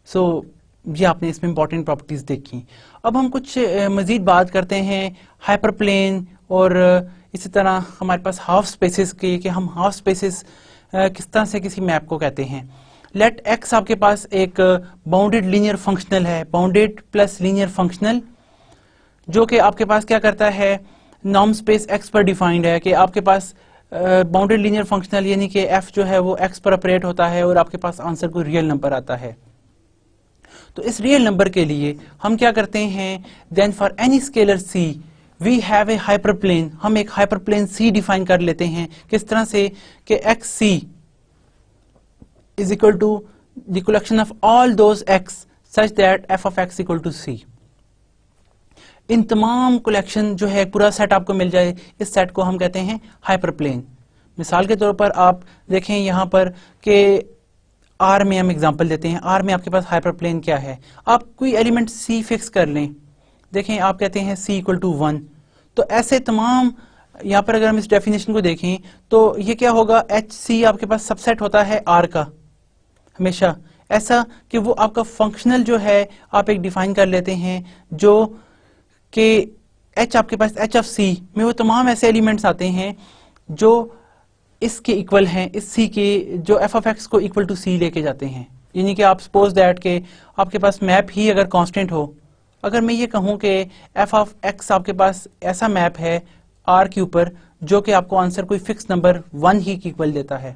[SPEAKER 1] So ये आपने इसमें इंपॉर्टेंट प्रॉपर्टीज देखी। अब हम कुछ मजीद बात करते हैं हाइपरप्लेन और इसी तरह हमारे पास हाफ स्पेसेस की, कि हम हाफ स्पेसेस किस तरह से किसी मैप को कहते हैं। लेट एक्स आपके पास एक बाउंडेड लीनियर फंक्शनल है, बाउंडेड प्लस लीनियर फंक्शनल, जो कि आपके पास क्या करता है, नॉर्म स्पेस एक्स पर डिफाइंड है, कि आपके पास बाउंडेड लीनियर फंक्शनल यानी कि एफ जो है वो एक्स पर ऑपरेट होता है और आपके पास आंसर कोई रियल नंबर आता है। तो इस रियल नंबर के लिए हम क्या करते हैं, then for any scalar C we have a hyperplane, हम एक हाइपरप्लेन सी डिफाइन कर लेते हैं। किस तरह से, कि x C is equal to the collection of all those x such that f of x equal to C. इन तमाम कलेक्शन जो है पूरा सेट आपको मिल जाए, इस सेट को हम कहते हैं हाइपरप्लेन। मिसाल के तौर पर आप देखें यहाँ पर कि आर में हम एग्जांपल देते हैं, आर में आपके पास हाइपरप्लेन क्या है, आप कोई एलिमेंट सी फिक्स कर लें, देखें आप कहते हैं सी इक्वल टू 1, तो ऐसे तमाम यहाँ पर अगर हम इस डेफिनेशन को देखें तो ये क्या होगा, एच सी आपके पास सबसेट होता है आर का हमेशा, ऐसा कि वो आपका फंक्शनल जो है आप एक डिफाइन कर लेते हैं, जो कि एच आपके पास एच ऑफ सी में वो तमाम ऐसे एलिमेंट्स आते हैं जो इसके इक्वल हैं, इस सी के जो एफ ऑफ एक्स को इक्वल टू सी लेके जाते हैं। यानी कि आप सपोज दैट के आपके पास मैप ही अगर कांस्टेंट हो, अगर मैं ये कहूं कि एफ ऑफ एक्स आपके पास ऐसा मैप है आर के ऊपर जो कि आपको आंसर कोई फिक्स नंबर 1 ही की इक्वल देता है,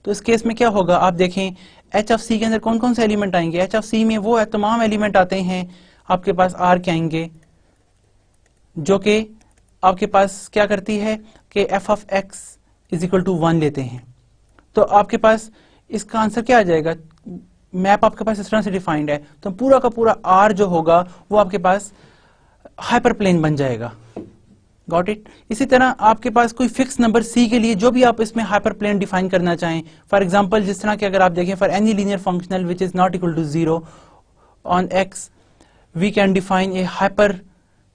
[SPEAKER 1] तो इस केस में क्या होगा, आप देखें एच ऑफ सी के अंदर कौन कौन से एलिमेंट आएंगे, एच ऑफ सी में वो तमाम एलिमेंट आते हैं आपके पास आर के आएंगे, जो कि आपके पास क्या करती है कि F of x is equal to 1 लेते हैं। तो आपके पास इसका आंसर क्या आ जाएगा, मैप आपके पास इस तरह से डिफाइंड है, तो पूरा का पूरा आर जो होगा वो आपके पास हाइपरप्लेन बन जाएगा। Got it. इसी तरह आपके पास कोई फिक्स नंबर सी के लिए जो भी आप इसमें हाइपरप्लेन डिफाइन करना चाहें, फॉर एग्जांपल जिस तरह के अगर आप देखें for any linear functional which is not equal to 0 on X we can define a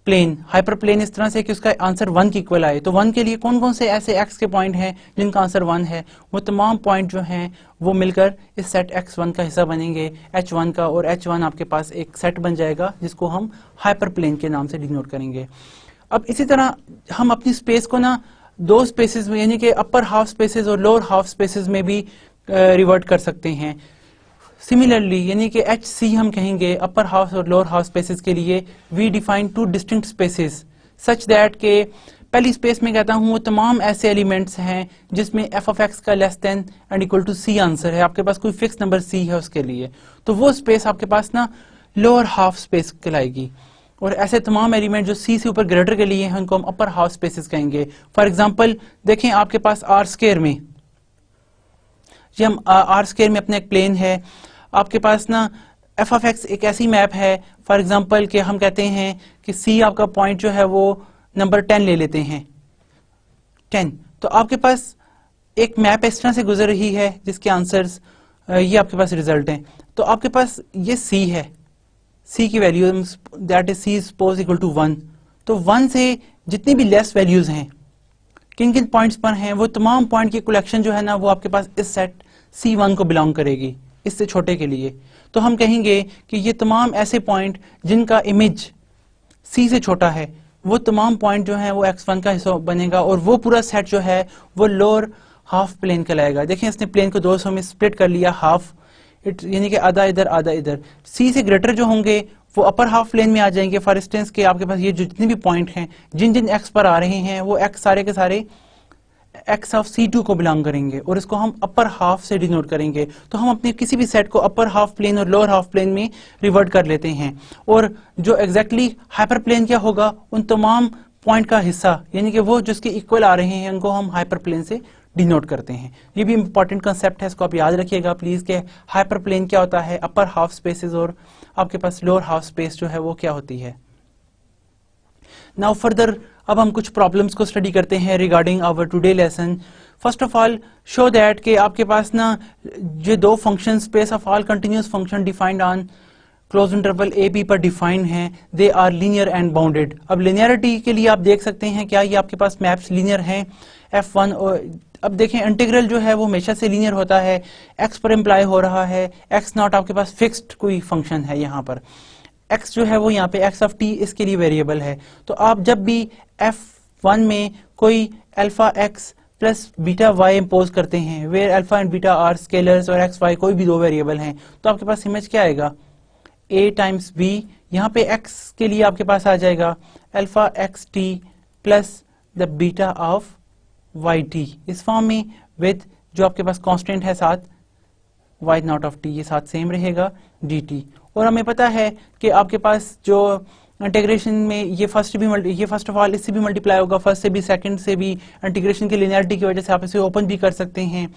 [SPEAKER 1] hyperplane इस तरह से कि उसका आंसर 1 के इक्वल आए। तो 1 के लिए कौन कौन से ऐसे x के पॉइंट हैं जिनका आंसर 1 है, वो तमाम पॉइंट जो हैं वो मिलकर इस सेट x1 का हिस्सा बनेंगे, h1 का, और h1 आपके पास एक सेट बन जाएगा जिसको हम हाइपरप्लेन के नाम से डिनोट करेंगे। अब इसी तरह हम अपनी स्पेस को ना दो स्पेसेस में यानी कि अपर हाफ स्पेसेस और लोअर हाफ स्पेसेस में भी रिवर्ट कर सकते हैं। सिमिलरली यानी कि एच सी हम कहेंगे अपर हाफ और लोअर हाफ स्पेसेस के लिए we define 2 distinct spaces such that के पहली स्पेस में कहता हूं वो तमाम ऐसे एलिमेंट्स हैं जिसमें एफ ऑफ एक्स का less than and equal to C answer है, आपके पास कोई फिक्स नंबर सी है उसके लिए, तो वो स्पेस आपके पास ना लोअर हाफ स्पेस कहलाएगी। और ऐसे तमाम एलिमेंट जो सी से ऊपर ग्रेटर के लिए हैं उनको हम अपर हाफ स्पेसेस कहेंगे। फॉर एग्जांपल देखें आपके पास आर स्क्वायर में, ये हम आर स्क्वायर में अपना एक प्लेन है, आपके पास ना एफ ऑफ एक्स एक ऐसी मैप है फॉर एग्जांपल कि हम कहते हैं कि सी आपका पॉइंट जो है वो नंबर 10 ले लेते हैं 10, तो आपके पास एक मैप इस तरह से गुजर रही है जिसके आंसर्स ये आपके पास रिजल्ट हैं। तो आपके पास ये सी है, सी की value that is C suppose equal to 1, तो 1 से जितनी भी लेस वैल्यूज हैं किन किन पॉइंट्स पर हैं वो तमाम पॉइंट की कलेक्शन जो है ना वो आपके पास इस सेट C1 को बिलोंग करेगी, इससे छोटे के लिए। तो हम कहेंगे कि ये तमाम ऐसे पॉइंट जिनका इमेज C से छोटा है वो तमाम पॉइंट जो हैं वो x1 का हिस्सा बनेगा और वो पूरा सेट जो है वो लोअर हाफ प्लेन कहलाएगा। देखें इसने प्लेन को दो हिस्सों में स्प्लिट कर लिया हाफ, यानी कि आधा इधर आधा इधर। C से ग्रेटर जो होंगे वो अपर हाफ प्लेन में आ जाएंगे। फॉर इंस्टेंस के आपके पास ये जितने भी पॉइंट हैं जिन जिन x पर आ रहे हैं वो x सारे के सारे x ऑफ C2 को बिलोंग करेंगे और इसको हम अपर हाफ से डिनोट करेंगे। तो हम अपने किसी भी सेट को अपर हाफ प्लेन और लोअर हाफ प्लेन में रिवर्ट कर लेते हैं और जो एग्जैक्टली हाइपर प्लेन क्या होगा, उन तमाम पॉइंट का हिस्सा यानी कि वो जिसके इक्वल आ रहे हैं उनको हम हाइपर प्लेन से डिनोट करते हैं। ये भी इंपॉर्टेंट कंसेप्ट है, इसको आप याद रखिएगा प्लीज के हाइपर प्लेन क्या होता है, अपर हाफ स्पेसेस और आपके पास लोअर हाफ स्पेस जो है वो क्या होती है। नाउ फर्दर अब हम कुछ प्रॉब्लम्स को स्टडी करते हैं regarding our today lesson. First of all show that कि आपके पास ना जो दो function space of all continuous function defined on close interval A B पर डिफाइंड हैं, they are linear and bounded. अब लिनियरिटी के लिए आप देख सकते हैं क्या ये आपके पास मैप्स लीनियर हैं F1 और अब देखें इंटीग्रल जो है वो हमेशा से लीनियर होता है, x पर इम्प्लाई हो रहा है, x नॉट आपके पास फिक्स्ड कोई फंक्शन है, यहाँ पर x जो है वो यहाँ पे x ऑफ t इसके लिए वेरिएबल है। तो आप जब भी F1 में कोई alpha x plus beta y impose करते हैं where alpha and beta are scalars और x y कोई भी दो वेरिएबल हैं, तो आपके पास इमेज क्या आएगा a टाइम्स b, यहाँ पे x के लिए आपके पास आ जाएगा alpha X T plus the beta of Y T इस फॉर्म में विद जो आपके पास कांस्टेंट है साथ वाई नॉट ऑफ टी, ये साथ सेम रहेगा डी टी। और हमें पता है कि आपके पास जो इंटीग्रेशन में ये फर्स्ट ऑफ ऑल इससे भी मल्टीप्लाई होगा, फर्स्ट से भी सेकंड से भी, इंटीग्रेशन की लिनियरिटी की वजह से आप इसे ओपन भी कर सकते हैं।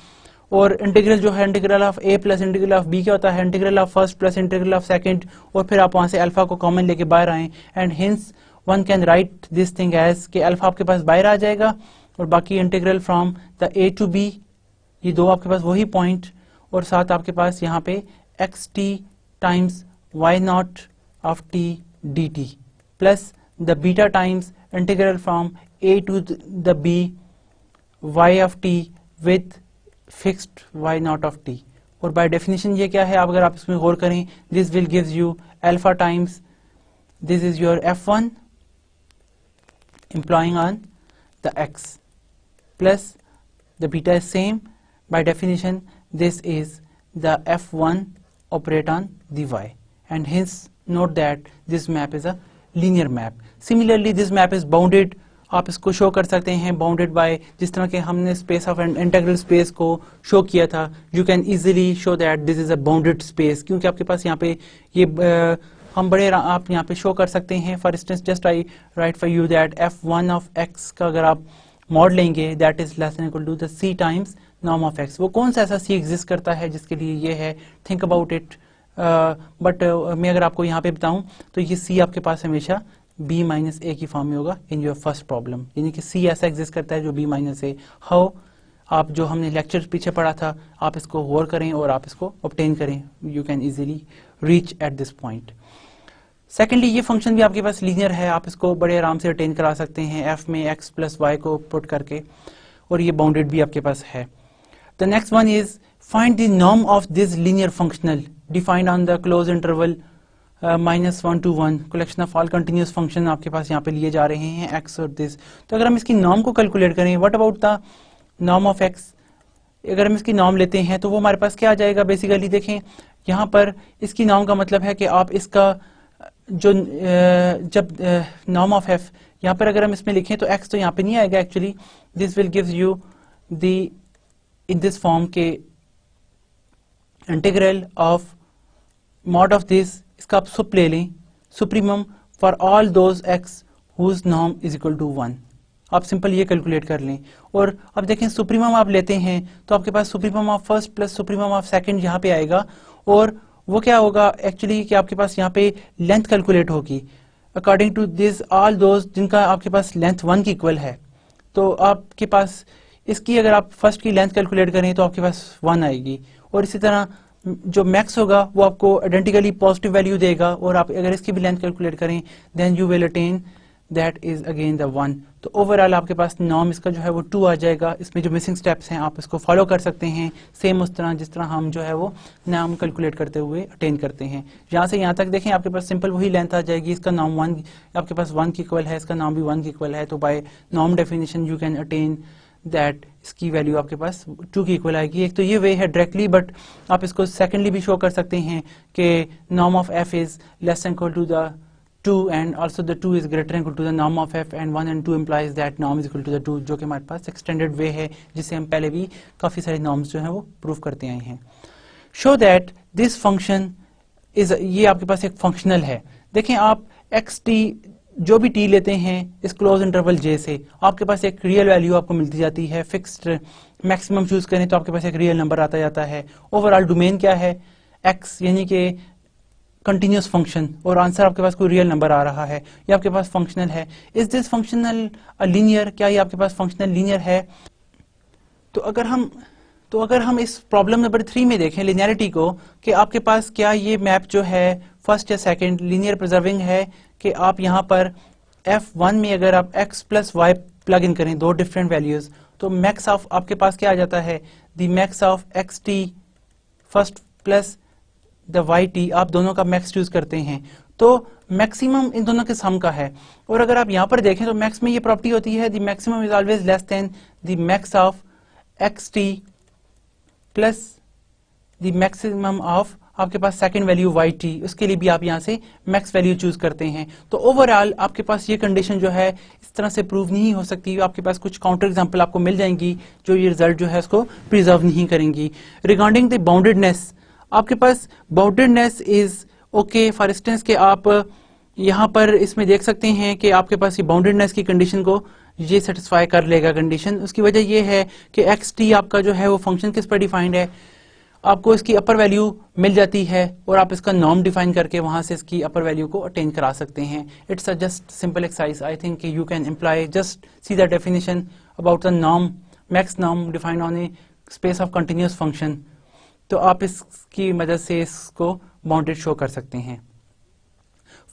[SPEAKER 1] और इंटीग्रल जो है integral of A plus integral of B क्या होता है, integral of first plus integral of second, और फिर आप वहां से अल्फा को कॉमन लेके बाहर आए and hence one can write this thing as कि अल्फा आपके पास बाहर आ जाएगा और बाकी integral from the A to B, ये दो आपके पास वही पॉइंट, और साथ आपके पास यहाँ पे X T times Y naught of T D T plus the beta times integral from A to the B Y of T with fixed Y naught of T. और बाय डेफिनेशन ये क्या है, अगर आप इसमें गौर करें, this will gives you alpha times this is your F1 implying on the x plus the beta is same, by definition this is the F1 operate on the y and hence note that this map is a linear map. Similarly this map is bounded, आप इसको show कर सकते हैं bounded by, जिस तरह के हमने space of integral space को शो किया था, you can easily show that this is a bounded space, क्योंकि आपके पास यहाँ पे ये हम बड़े आप यहाँ पे शो कर सकते हैं। For instance just I write for you that F1 of x का अगर आप मॉड लेंगे that is less than equal to the c times norm of x। वो कौन सा ऐसा c एग्जिस्ट करता है जिसके लिए ये है, थिंक अबाउट इट। बट मैं अगर आपको यहाँ पे बताऊं तो ये c आपके पास हमेशा b माइनस ए की फॉर्म में होगा इन योर फर्स्ट प्रॉब्लम, यानी कि c ऐसा एग्जिस्ट करता है जो b माइनस ए। हाउ, आप जो हमने लेक्चर पीछे पढ़ा था आप इसको गौर करें और आप इसको ऑब्टेन करें, you can easily reach at this point. Secondly ये फंक्शन भी आपके पास लीनियर है, आप इसको बड़े आराम से अटेन करा सकते हैं f में x प्लस वाई को पुट करके, और ये बाउंडेड भी आपके पास है। The next one is find the norm of this linear functional defined on the close interval -1 to 1 collection of all continuous function आपके पास यहाँ पे लिए जा रहे हैं x और दिस। तो अगर हम इसकी नॉर्म को कैलकुलेट करें, what about the norm of x, अगर हम इसकी नॉर्म लेते हैं तो वो हमारे पास क्या आ जाएगा, बेसिकली देखें यहाँ पर इसकी नॉर्म का मतलब है कि आप इसका जो जब नॉर्म ऑफ f यहाँ पर अगर हम इसमें लिखें तो x तो यहाँ पे नहीं आएगा, actually this will gives you the in this form के integral of mod of this, इसका आप सुप ले लें, supremum for all those x whose norm is equal to 1। आप सिंपल ये कैलकुलेट कर लें। और अब देखें सुप्रीमम आप लेते हैं तो आपके पास supremum of first plus supremum of second यहाँ पे आएगा, और वो क्या होगा एक्चुअली कि आपके पास यहाँ पे लेंथ कैलकुलेट होगी according to this all those जिनका आपके पास लेंथ 1 की इक्वल है। तो आपके पास इसकी अगर आप फर्स्ट की लेंथ कैलकुलेट करें तो आपके पास 1 आएगी, और इसी तरह जो मैक्स होगा वो आपको आइडेंटिकली पॉजिटिव वैल्यू देगा, और आप अगर इसकी भी लेंथ कैलकुलेट करें then you will attain that is again the 1। तो ओवरऑल आपके पास नॉर्म इसका जो है वो 2 आ जाएगा। इसमें जो मिसिंग स्टेप्स हैं आप इसको फॉलो कर सकते हैं सेम उस तरह जिस तरह हम जो है वो नॉर्म कैलकुलेट करते हुए अटेन करते हैं। यहाँ से यहाँ तक देखें आपके पास सिंपल वही लेंथ आ जाएगी। इसका नॉर्म 1 आपके पास 1 की इक्वल है, इसका नॉर्म भी 1 की इक्वल है, तो by norm definition you can attain that इसकी वैल्यू आपके पास 2 की इक्वल आएगी। एक तो ये वे है डायरेक्टली, बट आप इसको सेकेंडली भी शो कर सकते हैं कि norm of F is less than equal to the 2 and also the 2 is greater than equal to the norm of f, and 1 and 2 implies that norm is equal to the 2, जो कि हमारे पास extended वे है जिससे हम पहले भी काफी सारे नॉर्म्स जो हैं वो प्रूव करते आए हैं। Show that this function is, ये आपके पास एक फंक्शनल है। देखें आप एक्स टी जो भी टी लेते हैं इस क्लोज इंटरवल जे से आपके पास एक रियल वैल्यू आपको मिलती जाती है। फिक्स्ड मैक्सिमम चूज करें तो आपके पास एक रियल नंबर आता जाता है। ओवरऑल डोमेन क्या है एक्स, यानी कि कंटिन्यूस फंक्शन, और आंसर आपके पास कोई रियल नंबर आ रहा है, ये आपके पास फंक्शनल है। इज दिस फंक्शनल लीनियर, क्या ये आपके पास फंक्शनल लीनियर है? तो अगर हम इस प्रॉब्लम नंबर 3 में देखें लिनियरिटी को, कि आपके पास क्या ये मैप जो है फर्स्ट या सेकंड लीनियर प्रिजर्विंग है, कि आप यहाँ पर f1 में अगर आप x plus Y plug in करें दो डिफरेंट वैल्यूज, तो मैक्स ऑफ आपके पास क्या आ जाता है the max of X T first plus the Y T, आप दोनों का मैक्स चूज करते हैं तो मैक्सिमम इन दोनों के सम का है। और अगर आप यहाँ पर देखें तो मैक्स में ये प्रॉपर्टी होती है the maximum is always less than the max of X T plus the maximum of आपके पास सेकंड वैल्यू वाई टी, उसके लिए भी आप यहाँ से मैक्स वैल्यू चूज करते हैं। तो ओवरऑल आपके पास ये कंडीशन जो है इस तरह से प्रूव नहीं हो सकती, आपके पास कुछ काउंटर एग्जांपल आपको मिल जाएंगी जो ये रिजल्ट जो है इसको प्रिजर्व नहीं करेंगी। रिगार्डिंग द बाउंडेडनेस, आपके पास boundedness is okay. For instance के आप यहाँ पर इसमें देख सकते हैं कि आपके पास ये बाउंडेडनेस की कंडीशन को ये सेटिस्फाई कर लेगा कंडीशन। उसकी वजह ये है कि एक्स टी आपका जो है वो फंक्शन किस पर डिफाइंड है, आपको इसकी अपर वैल्यू मिल जाती है और आप इसका नॉर्म डिफाइन करके वहां से इसकी अपर वैल्यू को अटेन करा सकते हैं। It's a just simple exercise, I think you can imply just see the definition about the norm, max norm defined on A space of continuous function, तो आप इसकी मदद से इसको बाउंडेड शो कर सकते हैं।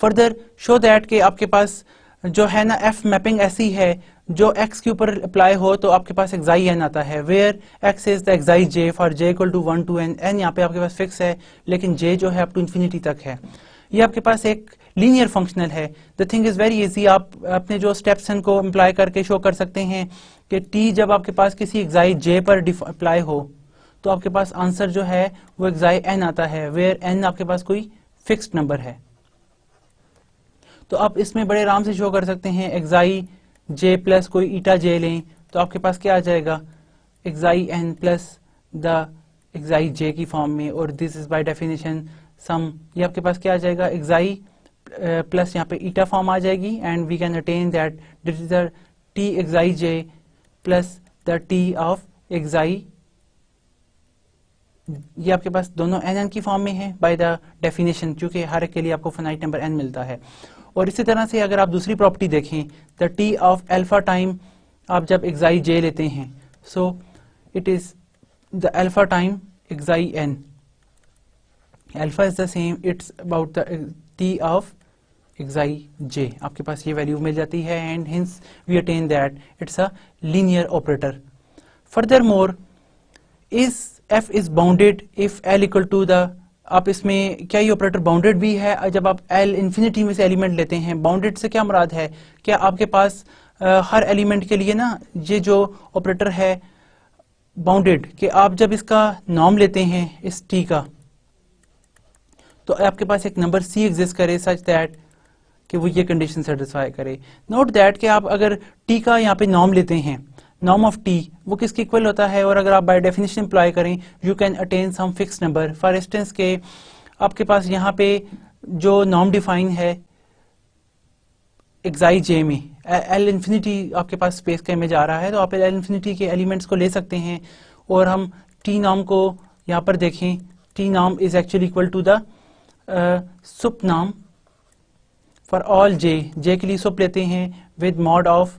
[SPEAKER 1] फर्दर शो दैट के आपके पास जो है ना एफ मैपिंग ऐसी है जो एक्स के ऊपर अप्लाई हो तो आपके पास एक्साई एन आता है, where X is the xi J for J equal to 1 to n, N यहाँ पे आपके पास फिक्स है लेकिन जे जो है अप टू इन्फिनिटी तक है। ये आपके पास एक लीनियर फंक्शनल है। The thing is very easy, आप अपने जो स्टेप्स हैं को अप्लाई करके शो कर सकते हैं कि टी जब आपके पास किसी एक्साई जे पर अप्लाई हो तो आपके पास आंसर जो है वो एक्साई एन आता है, वेयर एन आपके पास कोई फिक्स्ड नंबर है। तो आप इसमें बड़े आराम से शो कर सकते हैं एक्साई जे प्लस कोई ईटा जे लें तो आपके पास क्या आ जाएगा xi n plus the xi j की फॉर्म में, और this is by definition sum, ये आपके पास क्या आ जाएगा एक्साई प्लस यहाँ पे ईटा फॉर्म आ जाएगी and we can attain that this is the T xi J plus the T of xi, ये आपके पास दोनों एन एन की फॉर्म में है बाय द डेफिनेशन, क्योंकि हर एक के लिए आपको फाइनाइट नंबर एन मिलता है। और इसी तरह से अगर आप दूसरी प्रॉपर्टी देखें the T of alpha time, आप जब एक्साई जे लेते हैं so it is the alpha time xi n, alpha is the same, it's about the T of xi j, आपके पास ये वैल्यू मिल जाती है and hence we attain that it's a linear operator. Furthermore is f is bounded if l equal to the, आप इसमें क्या ये ऑपरेटर बाउंडेड भी है जब आप l इंफिनिटी में से एलिमेंट लेते हैं। बाउंडेड से क्या मुराद है, क्या आपके पास हर एलिमेंट के लिए ना ये जो ऑपरेटर है बाउंडेड, कि आप जब इसका नॉर्म लेते हैं इस t का तो आपके पास एक नंबर c एग्जिस्ट करे सच दैट कि वो ये कंडीशन सेटिस्फाई करे। नोट दैट कि आप अगर t का यहाँ पे नॉर्म लेते हैं, नॉर्म ऑफ टी वो किसके इक्वल होता है, और अगर आप बाय डेफिनेशन अप्लाई करें you can attain some fix number. For instance के आपके पास यहाँ पे जो नॉर्म डिफाइन है एक्साई जे में एल इन्फिनिटी आपके पास स्पेस का इमेज आ रहा है, तो आप एल इन्फिनिटी के एलिमेंट्स को ले सकते हैं और हम टी नॉर्म को यहाँ पर देखें, T norm is actually equal to the sup norm for all j, j के लिए सुप लेते हैं विद मॉड ऑफ,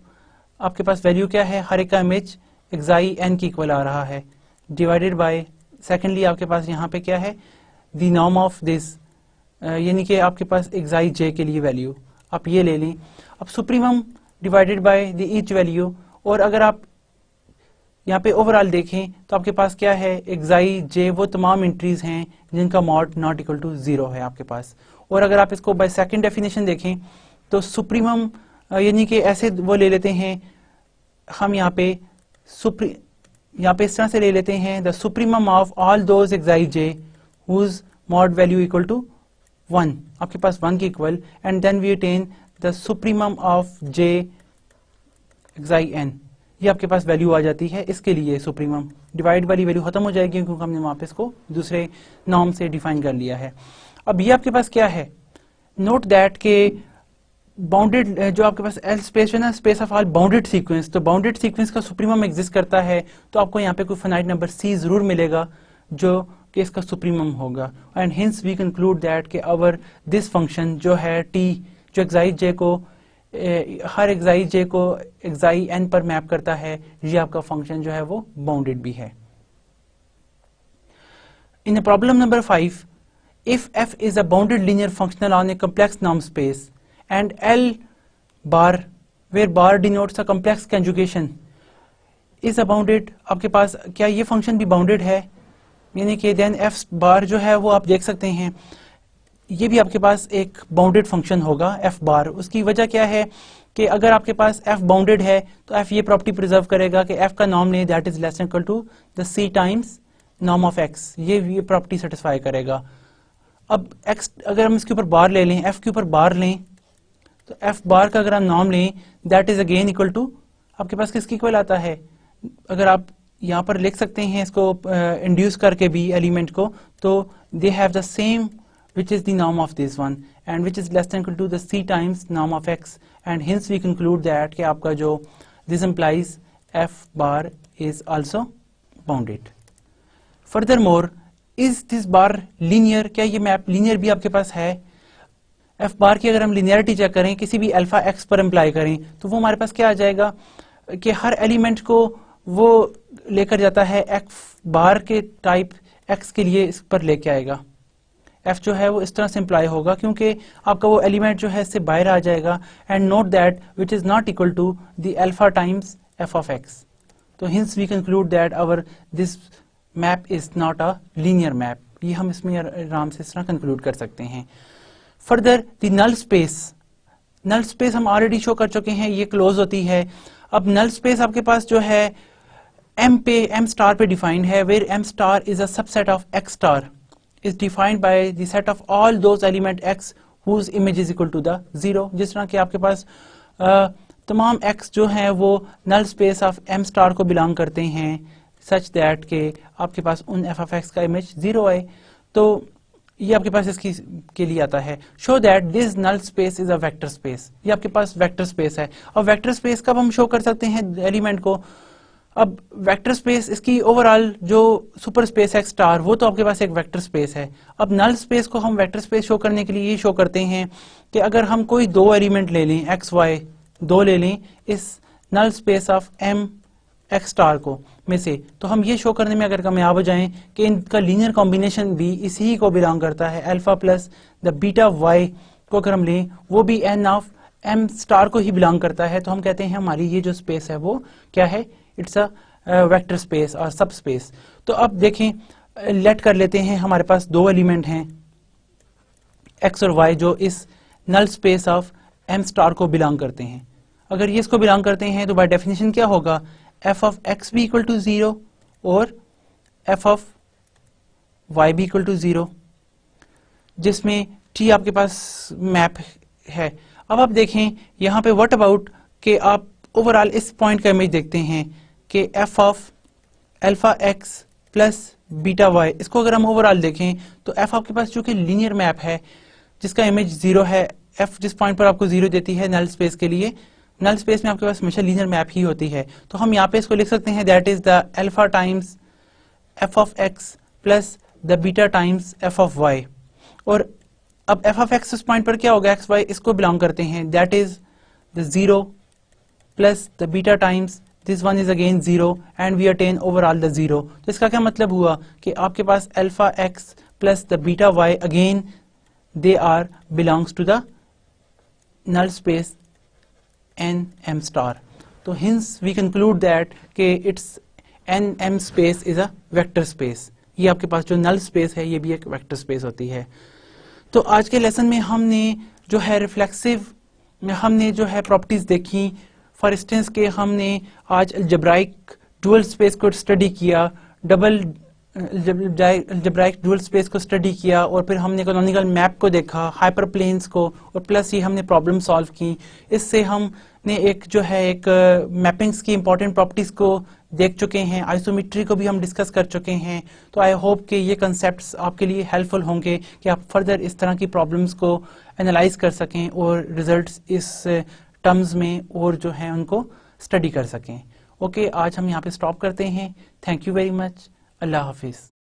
[SPEAKER 1] आपके पास वैल्यू क्या है, हर एक का इमेज एक्साई एन की इक्वल आ रहा है, डिवाइडेड बाय सेकेंडली आपके पास यहाँ पे क्या है, द नॉर्म ऑफ दिस, यानी कि आपके पास एक्साई जे के लिए वैल्यू आप ये ले लें। अब supremum divided by the each value, और अगर आप यहाँ पे ओवरऑल देखें तो आपके पास क्या है, एक्साई जे वो तमाम एंट्रीज हैं जिनका मॉड नॉट इक्वल टू 0 है आपके पास। और अगर आप इसको बाय सेकंड डेफिनेशन देखें तो सुप्रीमम यानी कि ऐसे वो ले लेते हैं हम यहाँ पे इस तरह से ले लेते हैं, the supremum of all those xi J whose mod value equal to 1, आपके पास 1 की equal, and then we attain the supremum of J xi N, ये आपके पास वैल्यू आ जाती है। इसके लिए सुप्रीमम डिवाइड वाली वैल्यू खत्म हो जाएगी क्योंकि हमने वहां पे इसको दूसरे नॉर्म से डिफाइन कर लिया है। अब ये आपके पास क्या है, नोट दैट के बाउंडेड जो आपके पास एल स्पेस है ना, space of all bounded sequence, तो बाउंडेड सीक्वेंस का सुप्रीमम एग्जिस्ट करता है तो आपको यहाँ पे कोई फाइनाइट नंबर सी जरूर मिलेगा जो कि इसका सुप्रीमम होगा, and hence we conclude that के अवर दिस फंक्शन जो है टी, जो एक्साई जे को हर एक्साई जे को एक्साई एन पर मैप करता है, ये आपका फंक्शन जो है वो बाउंडेड भी है। इन problem number 5, if f is a bounded linear functional on a complex norm space and L bar, where bar denotes a complex conjugation, is a bounded, आपके पास क्या ये फंक्शन भी बाउंडेड है, यानी कि देन f बार जो है वो आप देख सकते हैं ये भी आपके पास एक बाउंडेड फंक्शन होगा f बार। उसकी वजह क्या है कि अगर आपके पास f बाउंडेड है तो f ये प्रॉपर्टी प्रिजर्व करेगा कि f का नॉर्म ले that is less equal to the c times norm of x, ये प्रॉपर्टी सेटिस्फाई करेगा। अब x अगर हम इसके ऊपर बार ले लें, f के ऊपर बार लें, तो f बार का अगर हम नॉर्म लें that is again equal to आपके पास किसकी इक्वल आता है, अगर आप यहाँ पर लिख सकते हैं इसको इंड्यूस करके भी एलिमेंट को, तो they have the same which is the norm of this one and which is less than equal to the c times norm of x, and hence we conclude that कि आपका जो this implies f bar is also bounded. Furthermore, is this bar linear, क्या ये map linear भी आपके पास है, f bar की अगर हम linearity चेक करें किसी भी अल्फा x पर अप्लाई करें तो वो हमारे पास क्या आ जाएगा कि हर एलिमेंट को वो लेकर जाता है f bar के टाइप x के लिए इस पर लेके आएगा, f जो है वो इस तरह से इम्प्लाई होगा क्योंकि आपका वो एलिमेंट जो है इससे बाहर आ जाएगा, and note that which is not equal to the alpha times f of x, तो hence we conclude that our this map is not a linear map, ये हम इसमें आराम से इस तरह कंक्लूड कर सकते हैं। फर्दर द नल स्पेस हम ऑलरेडी शो कर चुके हैं, ये क्लोज होती है। अब नल स्पेस आपके पास जो है m स्टार पे डिफाइंड है, where m star is a subset of x star is defined by the set of all those element x whose image is equal to the 0, जिस तरह कि आपके पास तमाम x जो हैं वो null space of m star को belong करते हैं सच दैट के आपके पास उन f ऑफ x का इमेज 0 आए, तो ये आपके पास इसकी के लिए आता है। Show that this null space is a vector space, ये आपके पास वेक्टर स्पेस है। और वेक्टर स्पेस कब हम शो कर सकते हैं एलिमेंट को, अब वेक्टर स्पेस इसकी ओवरऑल जो सुपर स्पेस है स्टार वो तो आपके पास एक वेक्टर स्पेस है। अब नल स्पेस को हम वेक्टर स्पेस शो करने के लिए ये शो करते हैं कि अगर हम कोई दो एलिमेंट ले लें x y दो ले लें इस null space of m x star को में से, तो हम ये शो करने में अगर कामयाब हो जाएं कि इनका लीनियर कॉम्बिनेशन भी इसी को बिलोंग करता है, alpha plus the beta y को अगर हम लें वो भी n ऑफ m स्टार को ही बिलोंग करता है, तो हम कहते हैं हमारी ये जो स्पेस है वो क्या है, इट्स अ वेक्टर स्पेस और सब स्पेस। तो अब देखें लेट कर लेते हैं हमारे पास दो एलिमेंट हैं x और y जो इस null space of m star को बिलोंग करते हैं। अगर ये इसको बिलोंग करते हैं तो बाय डेफिनेशन क्या होगा, f ऑफ x भी इक्वल टू 0 और f ऑफ y भी इक्वल टू 0, जिसमें t आपके पास मैप है। अब आप देखें यहाँ पे व्हाट अबाउट कि आप ओवरऑल इस पॉइंट का इमेज देखते हैं कि f of alpha x plus beta y, इसको अगर हम ओवरऑल देखें तो f आपके पास जो कि लीनियर मैप है जिसका इमेज 0 है एफ जिस पॉइंट पर आपको 0 देती है नल स्पेस के लिए, नल स्पेस में आपके पास हमेशा लीनियर मैप ही होती है, तो हम यहाँ पे इसको लिख सकते हैं that is the alpha times f of x plus the beta times f of y. और अब एफ ऑफ एक्स उस पॉइंट पर क्या होगा, एक्स वाई इसको बिलोंग करते हैं, that is the 0 plus the beta times this one is again 0 and we attain overall the 0। तो इसका क्या मतलब हुआ कि आपके पास alpha x plus the beta y again they are belongs to the null space n m star। तो hence we conclude that कि its n m space is a vector space। ये आपके पास जो null space है ये भी एक vector space होती है। तो आज के लेसन में हमने जो है रिफ्लेक्सिव हमने जो है प्रॉपर्टीज देखी। फॉर इंस्टेंस के हमने आज अलजेब्राइक डुअल स्पेस को स्टडी किया, डबल अलजेब्राइक डुअल स्पेस को स्टडी किया, और फिर हमने कैनोनिकल मैप को देखा, हाइपर प्लेन्स को, और प्लस ये हमने प्रॉब्लम सॉल्व की। इससे हमने एक जो है एक मैपिंग्स की इंपॉर्टेंट प्रॉपर्टीज को देख चुके हैं, आइसोमेट्री को भी हम डिस्कस कर चुके हैं। तो आई होप कि ये कंसेप्ट्स आपके लिए हेल्पफुल होंगे कि आप फर्दर इस तरह की प्रॉब्लम्स को एनालाइज कर सकें और रिजल्ट्स इस टर्म्स में और जो है उनको स्टडी कर सकें। ओके, आज हम यहाँ पे स्टॉप करते हैं। Thank you very much. अल्लाह हाफिज़।